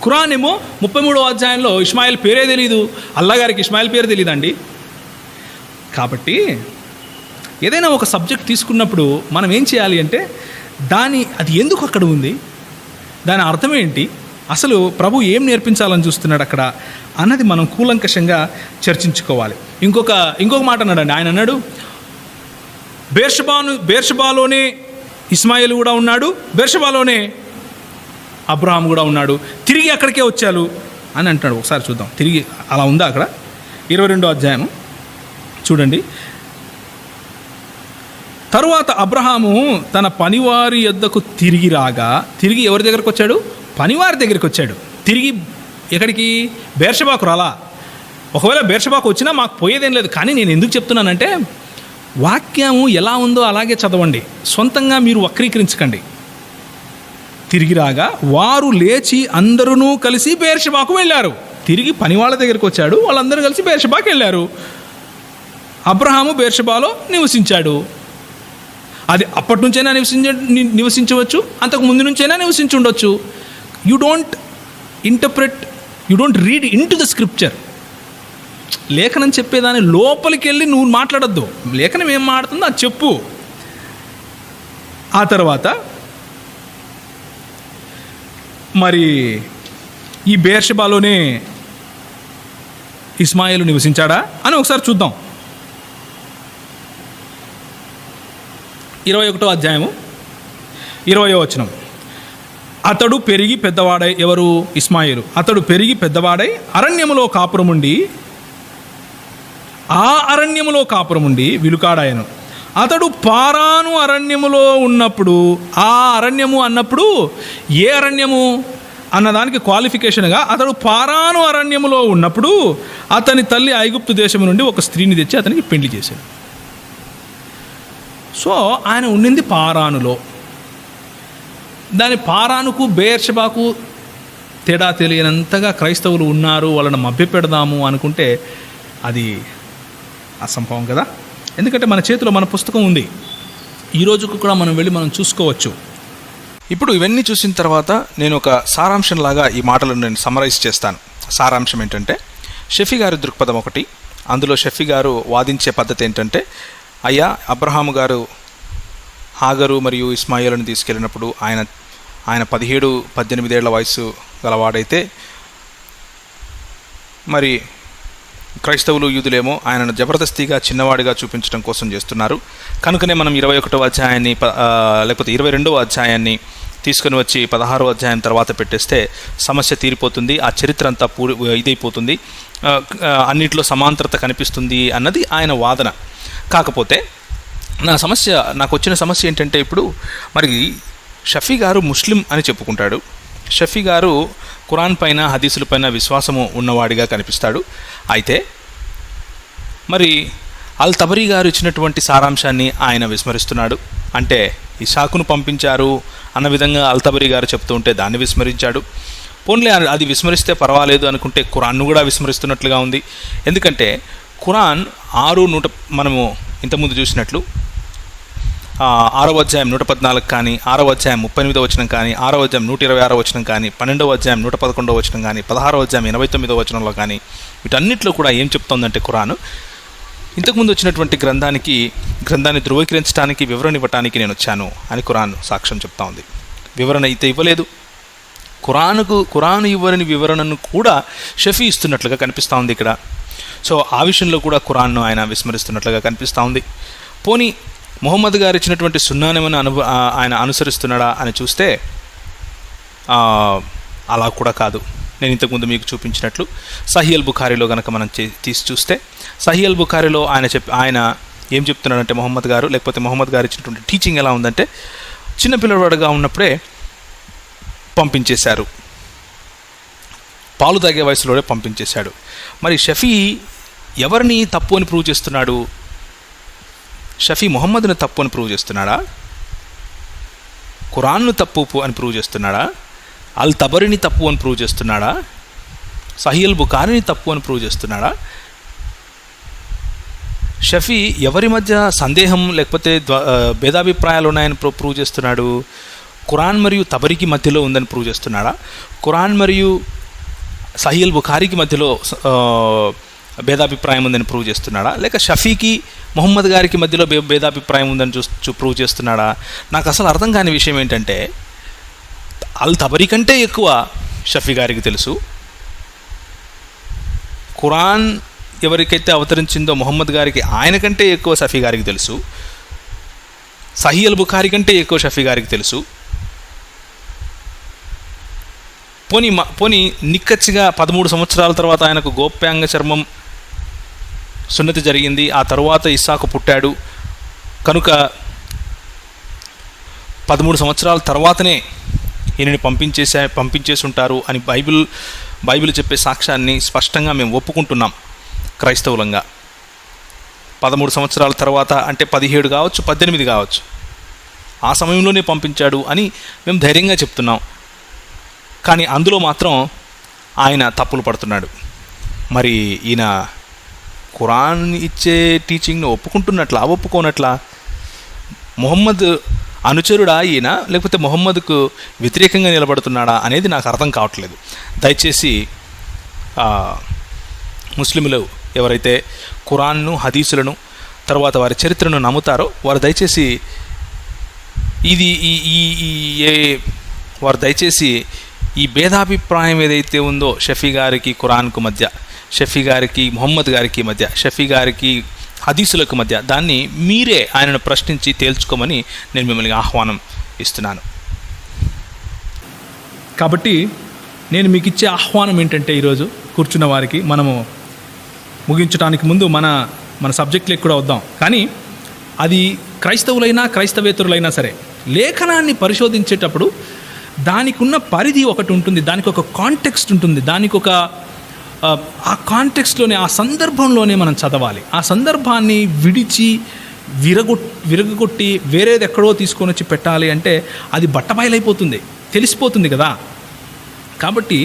ఖురాన్ ఏమో 33వ అధ్యాయంలో ఇస్మాయిల్ పేరే తెలీదు, అల్లా గారికి ఇస్మాయిల్ పేరు తెలియదండి. కాబట్టి ఏదైనా ఒక సబ్జెక్ట్ తీసుకున్నప్పుడు మనం ఏం చేయాలి అంటే అది ఎందుకు అక్కడ ఉంది, దాని అర్థం ఏంటి, అసలు ప్రభు ఏం నేర్పించాలని చూస్తున్నాడు అక్కడ అన్నది మనం కూలంకషంగా చర్చించుకోవాలి. ఇంకొక మాట అన్నాడండి. ఆయన అన్నాడు, బేర్షబాలోనే ఇస్మాయిల్ కూడా ఉన్నాడు, బేర్షబాలోనే అబ్రహాం కూడా ఉన్నాడు, తిరిగి అక్కడికే వచ్చారు అని అంటున్నాడు. ఒకసారి చూద్దాం, తిరిగి అలా ఉందా అక్కడ? 22వ అధ్యాయం చూడండి. తరువాత అబ్రహాము తన పనివారి యొద్దకు తిరిగి రాగా, తిరిగి ఎవరి దగ్గరకు వచ్చాడు? పనివారి దగ్గరికి వచ్చాడు. తిరిగి ఎక్కడికి? బేర్షబాకు రాలా. ఒకవేళ బేర్షబాకు వచ్చినా మాకు పోయేదేం లేదు. కానీ నేను ఎందుకు చెప్తున్నానంటే వాక్యము ఎలా ఉందో అలాగే చదవండి, సొంతంగా మీరు వక్రీకరించకండి. తిరిగి రాగా వారు లేచి అందరూ కలిసి బేర్షబాకు వెళ్ళారు. తిరిగి పనివాళ్ళ దగ్గరికి వచ్చాడు, వాళ్ళందరూ కలిసి బేర్షబాకు వెళ్ళారు. అబ్రహాము బేర్షబాలో నివసించాడు. అది అప్పటి నుంచైనా నివసించవచ్చు, అంతకు ముందు నుంచైనా నివసించి ఉండొచ్చు. You don't interpret, you don't read in to the scripture. లేఖనం చెప్పేదాని లోపలికి వెళ్ళి నువ్వు మాట్లాడొద్దు. లేఖనం ఏం మాట్లాడుతుందో అది చెప్పు. ఆ తర్వాత మరి ఈ బెయేర్షెబాలోనే ఇస్మాయిలు నివసించాడా అని ఒకసారి చూద్దాం. 21వ అధ్యాయము 20వ వచనం. అతడు పెరిగి పెద్దవాడై, ఎవరు? ఇస్మాయిలు. అతడు పెరిగి పెద్దవాడై అరణ్యములో కాపురముండి, ఆ అరణ్యములో కాపురముండి విలుకాడాయను. అతడు పారాను అరణ్యములో ఉన్నప్పుడు, ఆ అరణ్యము అన్నప్పుడు ఏ అరణ్యము అన్నదానికి క్వాలిఫికేషన్గా, అతడు పారాను అరణ్యములో ఉన్నప్పుడు అతని తల్లి ఐగుప్తు దేశం నుండి ఒక స్త్రీని తెచ్చి అతనికి పెళ్లి చేశాడు. సో ఆయన ఉండింది పారానులో. దాని పారానుకు బెయేర్షెబాకు తేడా తెలియనంతగా క్రైస్తవులు ఉన్నారు, వాళ్ళని మభ్యపెడదాము అనుకుంటే అది అసంభవం కదా. ఎందుకంటే మన చేతిలో మన పుస్తకం ఉంది, ఈ రోజుకు కూడా మనం వెళ్ళి మనం చూసుకోవచ్చు. ఇప్పుడు ఇవన్నీ చూసిన తర్వాత నేను ఒక సారాంశంలాగా ఈ మాటలను నేను సమరైజ్ చేస్తాను. సారాంశం ఏంటంటే, షఫీ గారి దృక్పథం ఒకటి. అందులో షఫీ గారు వాదించే పద్ధతి ఏంటంటే, అయ్యా అబ్రహాము గారు హాగరు మరియు ఇస్మాయిలను తీసుకెళ్ళినప్పుడు ఆయన 17-18 ఏళ్ల వయసు గలవాడైతే, మరి క్రైస్తవులు యూదులేమో ఆయనను జబర్దస్తిగా చిన్నవాడిగా చూపించడం కోసం చేస్తున్నారు. కనుకనే మనం 21వ అధ్యాయాన్ని లేకపోతే 22వ అధ్యాయాన్ని తీసుకొని వచ్చి 16వ అధ్యాయం తర్వాత పెట్టేస్తే సమస్య తీరిపోతుంది, ఆ చరిత్ర అంతా ఇదైపోతుంది, అన్నిట్లో సమాంతరత కనిపిస్తుంది అన్నది ఆయన వాదన. కాకపోతే నాకు వచ్చిన సమస్య ఏంటంటే, ఇప్పుడు మరి షఫీ గారు ముస్లిం అని చెప్పుకుంటాడు. షఫీ గారు ఖురాన్ పైన, హదీసుల పైన విశ్వాసము ఉన్నవాడిగా కనిపిస్తాడు. అయితే మరి అల్ తబరీ గారు ఇచ్చినటువంటి సారాంశాన్ని ఆయన విస్మరిస్తున్నాడు. అంటే ఇసాకును పంపించారు అన్న విధంగా అల్ తబరీ గారు చెప్తూ ఉంటే దాన్ని విస్మరించాడు. పోన్లే, అది విస్మరిస్తే పర్వాలేదు అనుకుంటే ఖురాన్ను కూడా విస్మరిస్తున్నట్లుగా ఉంది. ఎందుకంటే ఖురాన్ 6:100 మనము ఇంతకుముందు చూసినట్లు 6వ అధ్యాయం 114 కానీ, 6వ అధ్యాయం 38వ వచనం కానీ, 6వ అధ్యాయం 126వ వచనం కానీ, 12వ అధ్యాయం 111వ వచనం కానీ, 16వ అధ్యాయం 89వ వచనంలో కానీ, వీటన్నిటిలో కూడా ఏం చెప్తోందంటే ఖురాను, ఇంతకుముందు వచ్చినటువంటి గ్రంథాన్ని ధృవీకరించడానికి, వివరణ ఇవ్వడానికి నేను వచ్చాను అని ఖురాన్ సాక్ష్యం చెప్తా ఉంది. వివరణ అయితే ఇవ్వలేదు. ఖురాను ఇవ్వని వివరణను కూడా షఫీ ఇస్తున్నట్లుగా కనిపిస్తూ ఉంది ఇక్కడ. సో ఆ విషయంలో కూడా ఖురాన్ను ఆయన విస్మరిస్తున్నట్లుగా కనిపిస్తూ ఉంది. పోనీ ముహమ్మద్ గారు ఇచ్చినటువంటి సున్నానేమని ఆయన అనుసరిస్తున్నాడా అని చూస్తే అలా కూడా కాదు. నేను ఇంతకుముందు మీకు చూపించినట్లు సహీ అల్ బుఖారీలో కనుక మనం తీసి చూస్తే, సహీ అల్ బుఖారీలో ఆయన ఏం చెప్తున్నాడంటే, ముహమ్మద్ గారు ఇచ్చినటువంటి టీచింగ్ ఎలా ఉందంటే, చిన్నపిల్లవాడుగా ఉన్నప్పుడే పంపించేశారు, పాలు తాగే వయసులోనే పంపించేశాడు. మరి షఫీ ఎవరిని తప్పు అని ప్రూవ్ చేస్తున్నాడు? షఫీ ముహమ్మద్ని తప్పు అని ప్రూవ్ చేస్తున్నాడా? ఖురాన్ను తప్పు అని ప్రూవ్ చేస్తున్నాడా? అల్ తబరిని తప్పు అని ప్రూవ్ చేస్తున్నాడా? సహీ అల్ బుఖారీని తప్పు అని ప్రూవ్ చేస్తున్నాడా? షఫీ ఎవరి మధ్య సందేహం లేకపోతే భేదాభిప్రాయాలు ఉన్నాయని ప్రూవ్ చేస్తున్నాడు? ఖురాన్ మరియు తబరికి మధ్యలో ఉందని ప్రూవ్ చేస్తున్నాడా? ఖురాన్ మరియు సహీ అల్ బుఖారీకి మధ్యలో భేదాభిప్రాయం ఉందని ప్రూవ్ చేస్తున్నాడా? లేక షఫీకి ముహమ్మద్ గారికి మధ్యలో భేదాభిప్రాయం ఉందని ప్రూవ్ చేస్తున్నాడా? నాకు అసలు అర్థం కాని విషయం ఏంటంటే, అల్ తబరీ కంటే ఎక్కువ షఫీ గారికి తెలుసు. ఖురాన్ ఎవరికైతే అవతరించిందో ముహమ్మద్ గారికి, ఆయన కంటే ఎక్కువ షఫీ గారికి తెలుసు. సహీ అల్ బుఖారీ కంటే ఎక్కువ షఫీ గారికి తెలుసు. పోనీ నిక్కచ్చిగా 13 సంవత్సరాల తర్వాత ఆయనకు గోప్యాంగ చర్మం సున్నతి జరిగింది, ఆ తరువాత ఇస్సాకు పుట్టాడు కనుక 13 సంవత్సరాల తర్వాతనే ఈయనని పంపించేసి ఉంటారు అని బైబిల్ చెప్పే సాక్ష్యాన్ని స్పష్టంగా మేము ఒప్పుకుంటున్నాం క్రైస్తవులంగా. 13 సంవత్సరాల తర్వాత అంటే 17 కావచ్చు, 18 కావచ్చు, ఆ సమయంలోనే పంపించాడు అని మేము ధైర్యంగా చెప్తున్నాం. కానీ అందులో మాత్రం ఆయన తప్పులు పడుతున్నాడు. మరి ఈయన ఖురాన్ ఇచ్చే టీచింగ్ను ఒప్పుకుంటున్నట్లా, ఒప్పుకోనట్లా? మొహమ్మద్ అనుచరుడా ఈయన, లేకపోతే మొహమ్మద్కు వ్యతిరేకంగా నిలబడుతున్నాడా అనేది నాకు అర్థం కావట్లేదు. దయచేసి ముస్లింలు ఎవరైతే ఖురాన్ను, హదీసులను, తర్వాత వారి చరిత్రను నమ్ముతారో వారు దయచేసి దయచేసి ఈ భేదాభిప్రాయం ఏదైతే ఉందో షఫీ గారికి ఖురాన్కు మధ్య, షఫీ గారికి మొహమ్మద్ గారికి మధ్య, షఫీ గారికి హదీసులకు మధ్య, దాన్ని మీరే ఆయనను ప్రశ్నించి తేల్చుకోమని నేను మిమ్మల్ని ఆహ్వానం ఇస్తున్నాను. కాబట్టి నేను మీకు ఇచ్చే ఆహ్వానం ఏంటంటే, ఈరోజు కూర్చున్న వారికి మనము ముగించడానికి ముందు మన సబ్జెక్ట్లోకి కూడా వద్దాం. కానీ అది క్రైస్తవులైనా క్రైస్తవేతరులైనా సరే లేఖనాన్ని పరిశోధించేటప్పుడు దానికి ఉన్న పరిధి ఒకటి ఉంటుంది, దానికి ఒక కాంటెక్స్ట్ ఉంటుంది, దానికి ఒక ఆ కాంటెక్స్ట్లోనే, ఆ సందర్భంలోనే మనం చదవాలి. ఆ సందర్భాన్ని విడిచి విరగొట్టి వేరేది ఎక్కడో తీసుకొని వచ్చి పెట్టాలి అంటే అది బట్టబయలైపోతుంది, తెలిసిపోతుంది కదా. కాబట్టి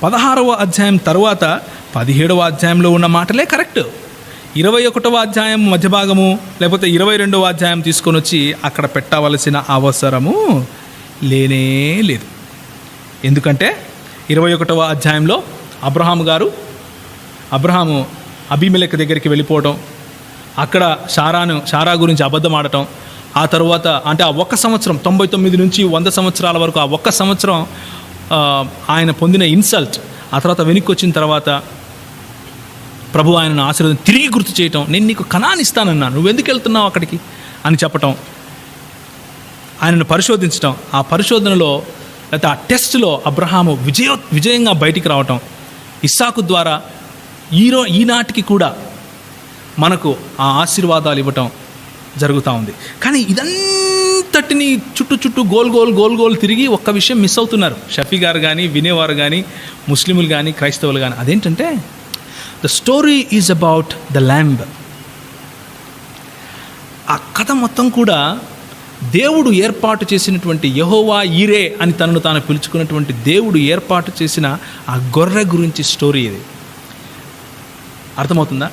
16వ అధ్యాయం తర్వాత 17వ అధ్యాయంలో ఉన్న మాటలే కరెక్ట్. 21వ అధ్యాయం మధ్య భాగము లేకపోతే 22వ అధ్యాయం తీసుకొని వచ్చి అక్కడ పెట్టవలసిన అవసరము లేనే లేదు. ఎందుకంటే 21వ అధ్యాయంలో అబ్రహాము అబీమెలెకు దగ్గరికి వెళ్ళిపోవడం, అక్కడ షారా గురించి అబద్ధం ఆడటం, ఆ తర్వాత అంటే ఆ ఒక్క సంవత్సరం 99 నుంచి 100 సంవత్సరాల వరకు ఆ ఒక్క సంవత్సరం ఆయన పొందిన ఇన్సల్ట్, ఆ తర్వాత వెనక్కి వచ్చిన తర్వాత ప్రభు ఆయనను ఆశీర్వాదం తిరిగి గుర్తు చేయటం, నేను నీకు కనాన్ని ఇస్తానన్నా, నువ్వెందుకు వెళ్తున్నావు అక్కడికి అని చెప్పటం, ఆయనను పరిశోధించటం, ఆ పరిశోధనలో లేకపోతే ఆ టెస్ట్లో అబ్రహాము విజయంగా బయటికి రావటం, ఇస్సాకు ద్వారా ఈనాటికి కూడా మనకు ఆ ఆశీర్వాదాలు ఇవ్వటం జరుగుతూ ఉంది. కానీ ఇదంతటిని చుట్టూ గోల్ తిరిగి ఒక్క విషయం మిస్ అవుతున్నారు షఫీ గారు కానీ, వినేవారు కానీ, ముస్లిములు కానీ, క్రైస్తవులు కానీ. అదేంటంటే the story is about the lamb. ఆ కథ మొత్తం కూడా దేవుడు ఏర్పాటు చేసినటువంటి యెహోవా ఈరే అని తనను తాను పిలుచుకున్నటువంటి దేవుడు ఏర్పాటు చేసిన ఆ గొర్రె గురించి స్టోరీ ఇది. అర్థమవుతుందా?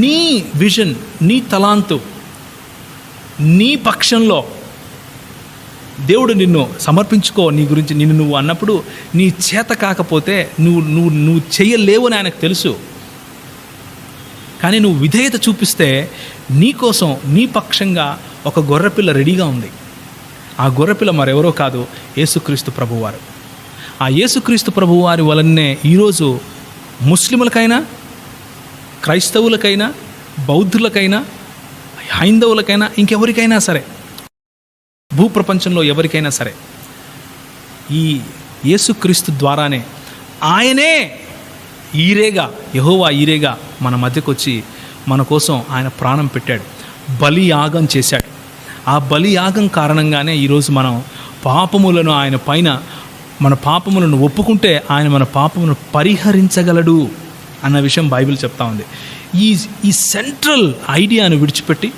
నీ విజన్, నీ తలాంతు, నీ పక్షంలో దేవుడు నిన్ను సమర్పించుకో, నీ గురించి నిన్ను నువ్వు అన్నప్పుడు నీ చేత కాకపోతే నువ్వు చేయలేవు అని ఆయనకు తెలుసు. కానీ నువ్వు విధేయత చూపిస్తే నీకోసం, నీ పక్షంగా ఒక గొర్రెపిల్ల రెడీగా ఉంది. ఆ గొర్రెపిల్ల మరెవరో కాదు, యేసుక్రీస్తు ప్రభువారు. ఆ యేసుక్రీస్తు ప్రభువారి వలనే ఈరోజు ముస్లిములకైనా, క్రైస్తవులకైనా, బౌద్ధులకైనా, హైందవులకైనా, ఇంకెవరికైనా సరే, భూప్రపంచంలో ఎవరికైనా సరే ఈ యేసుక్రీస్తు ద్వారానే, ఆయనే ఈరేగా, యెహోవా ఈరేగా మన మధ్యకు వచ్చి మన కోసం ఆయన ప్రాణం పెట్టాడు, బలియాగం చేశాడు. ఆ బలియాగం కారణంగానే ఈరోజు మనం పాపములను ఆయన పైన, మన పాపములను ఒప్పుకుంటే ఆయన మన పాపములను పరిహరించగలడు అన్న విషయం బైబిల్ చెప్తా ఉంది. ఈ సెంట్రల్ ఐడియాను విడిచిపెట్టి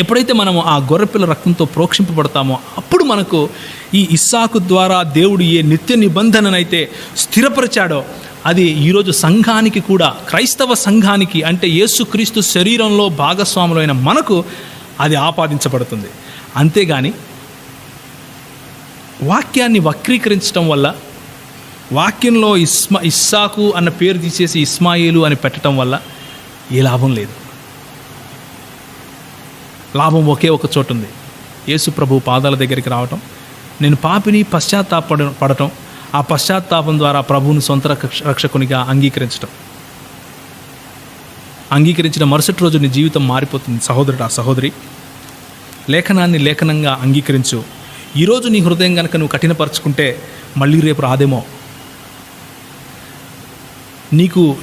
ఎప్పుడైతే మనము ఆ గొర్రెపిల్ల రక్తంతో ప్రోక్షింపబడతామో అప్పుడు మనకు ఈ ఇస్సాకు ద్వారా దేవుడు ఏ నిత్య నిబంధననైతే స్థిరపరిచాడో అది ఈరోజు సంఘానికి కూడా, క్రైస్తవ సంఘానికి, అంటే యేసుక్రీస్తు శరీరంలో భాగస్వాములైన మనకు అది ఆపాదించబడుతుంది. అంతేగాని వాక్యాన్ని వక్రీకరించడం వల్ల, వాక్యంలో ఇస్సాకు అన్న పేరు తీసేసి ఇస్మాయిలు అని పెట్టడం వల్ల ఏ లాభం లేదు. లాభం ఒకే ఒక చోటు ఉంది, యేసు ప్రభు పాదాల దగ్గరికి రావటం, నేను పాపిని పశ్చాత్తాపడటం, ఆ పశ్చాత్తాపం ద్వారా ప్రభువుని సొంత రక్షకునిగా అంగీకరించిన మరుసటి రోజు నీ జీవితం మారిపోతుంది. సహోదరుడా, సహోదరి, లేఖనాన్ని లేఖనంగా అంగీకరించు. ఈరోజు నీ హృదయం కనుక నువ్వు కఠినపరుచుకుంటే మళ్ళీ రేపు రాదేమో.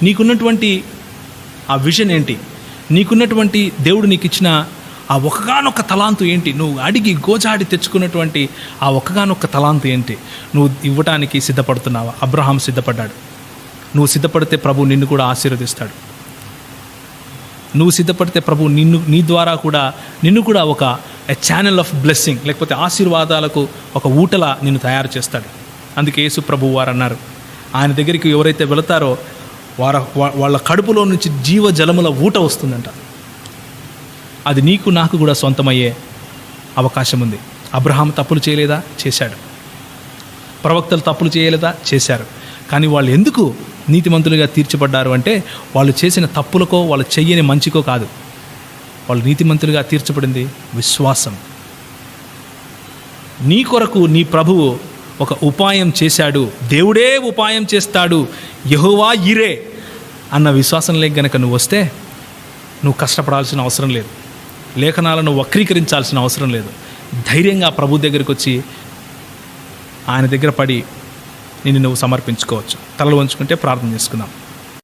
నీకున్నటువంటి ఆ విజన్ ఏంటి? నీకున్నటువంటి దేవుడు నీకు ఇచ్చిన ఆ ఒక్కగానొక్క తలాంతు ఏంటి? నువ్వు అడిగి గోజాడి తెచ్చుకున్నటువంటి ఆ ఒక్కగానొక్క తలాంతు ఏంటి? నువ్వు ఇవ్వటానికి సిద్ధపడుతున్నావా? అబ్రహాం సిద్ధపడ్డాడు. నువ్వు సిద్ధపడితే ప్రభు నిన్ను కూడా ఆశీర్వదిస్తాడు. నువ్వు సిద్ధపడితే ప్రభు నీ ద్వారా కూడా నిన్ను కూడా ఒక ఛానల్ ఆఫ్ బ్లెస్సింగ్, లేకపోతే ఆశీర్వాదాలకు ఒక ఊటలా నిన్ను తయారు చేస్తాడు. అందుకే యేసు ప్రభు వారు అన్నారు, ఆయన దగ్గరికి ఎవరైతే వెళతారో వాళ్ళ కడుపులో నుంచి జీవ జలముల ఊట వస్తుందంట. అది నీకు నాకు కూడా సొంతమయ్యే అవకాశం ఉంది. అబ్రహాం తప్పులు చేయలేదా? చేశాడు. ప్రవక్తలు తప్పులు చేయలేదా? చేశారు. కానీ వాళ్ళు ఎందుకు నీతిమంతులుగా తీర్చబడ్డారు అంటే వాళ్ళు చేసిన తప్పులకో వాళ్ళు చెయ్యని మంచికో కాదు. వాళ్ళు నీతిమంతులుగా తీర్చబడింది విశ్వాసం. నీ కొరకు నీ ప్రభువు ఒక ఉపాయం చేశాడు, దేవుడే ఉపాయం చేస్తాడు, యెహోవా ఈరే అన్న విశ్వాసంలోకి గనక నువ్వు వస్తే నువ్వు కష్టపడాల్సిన అవసరం లేదు, లేఖనాలను వక్రీకరించాల్సిన అవసరం లేదు. ధైర్యంగా ప్రభు దగ్గరికి వచ్చి ఆయన దగ్గర పడి నిన్ను నువ్వు సమర్పించుకోవచ్చు. తలలు వంచుకుంటే ప్రార్థన చేసుకుందాం.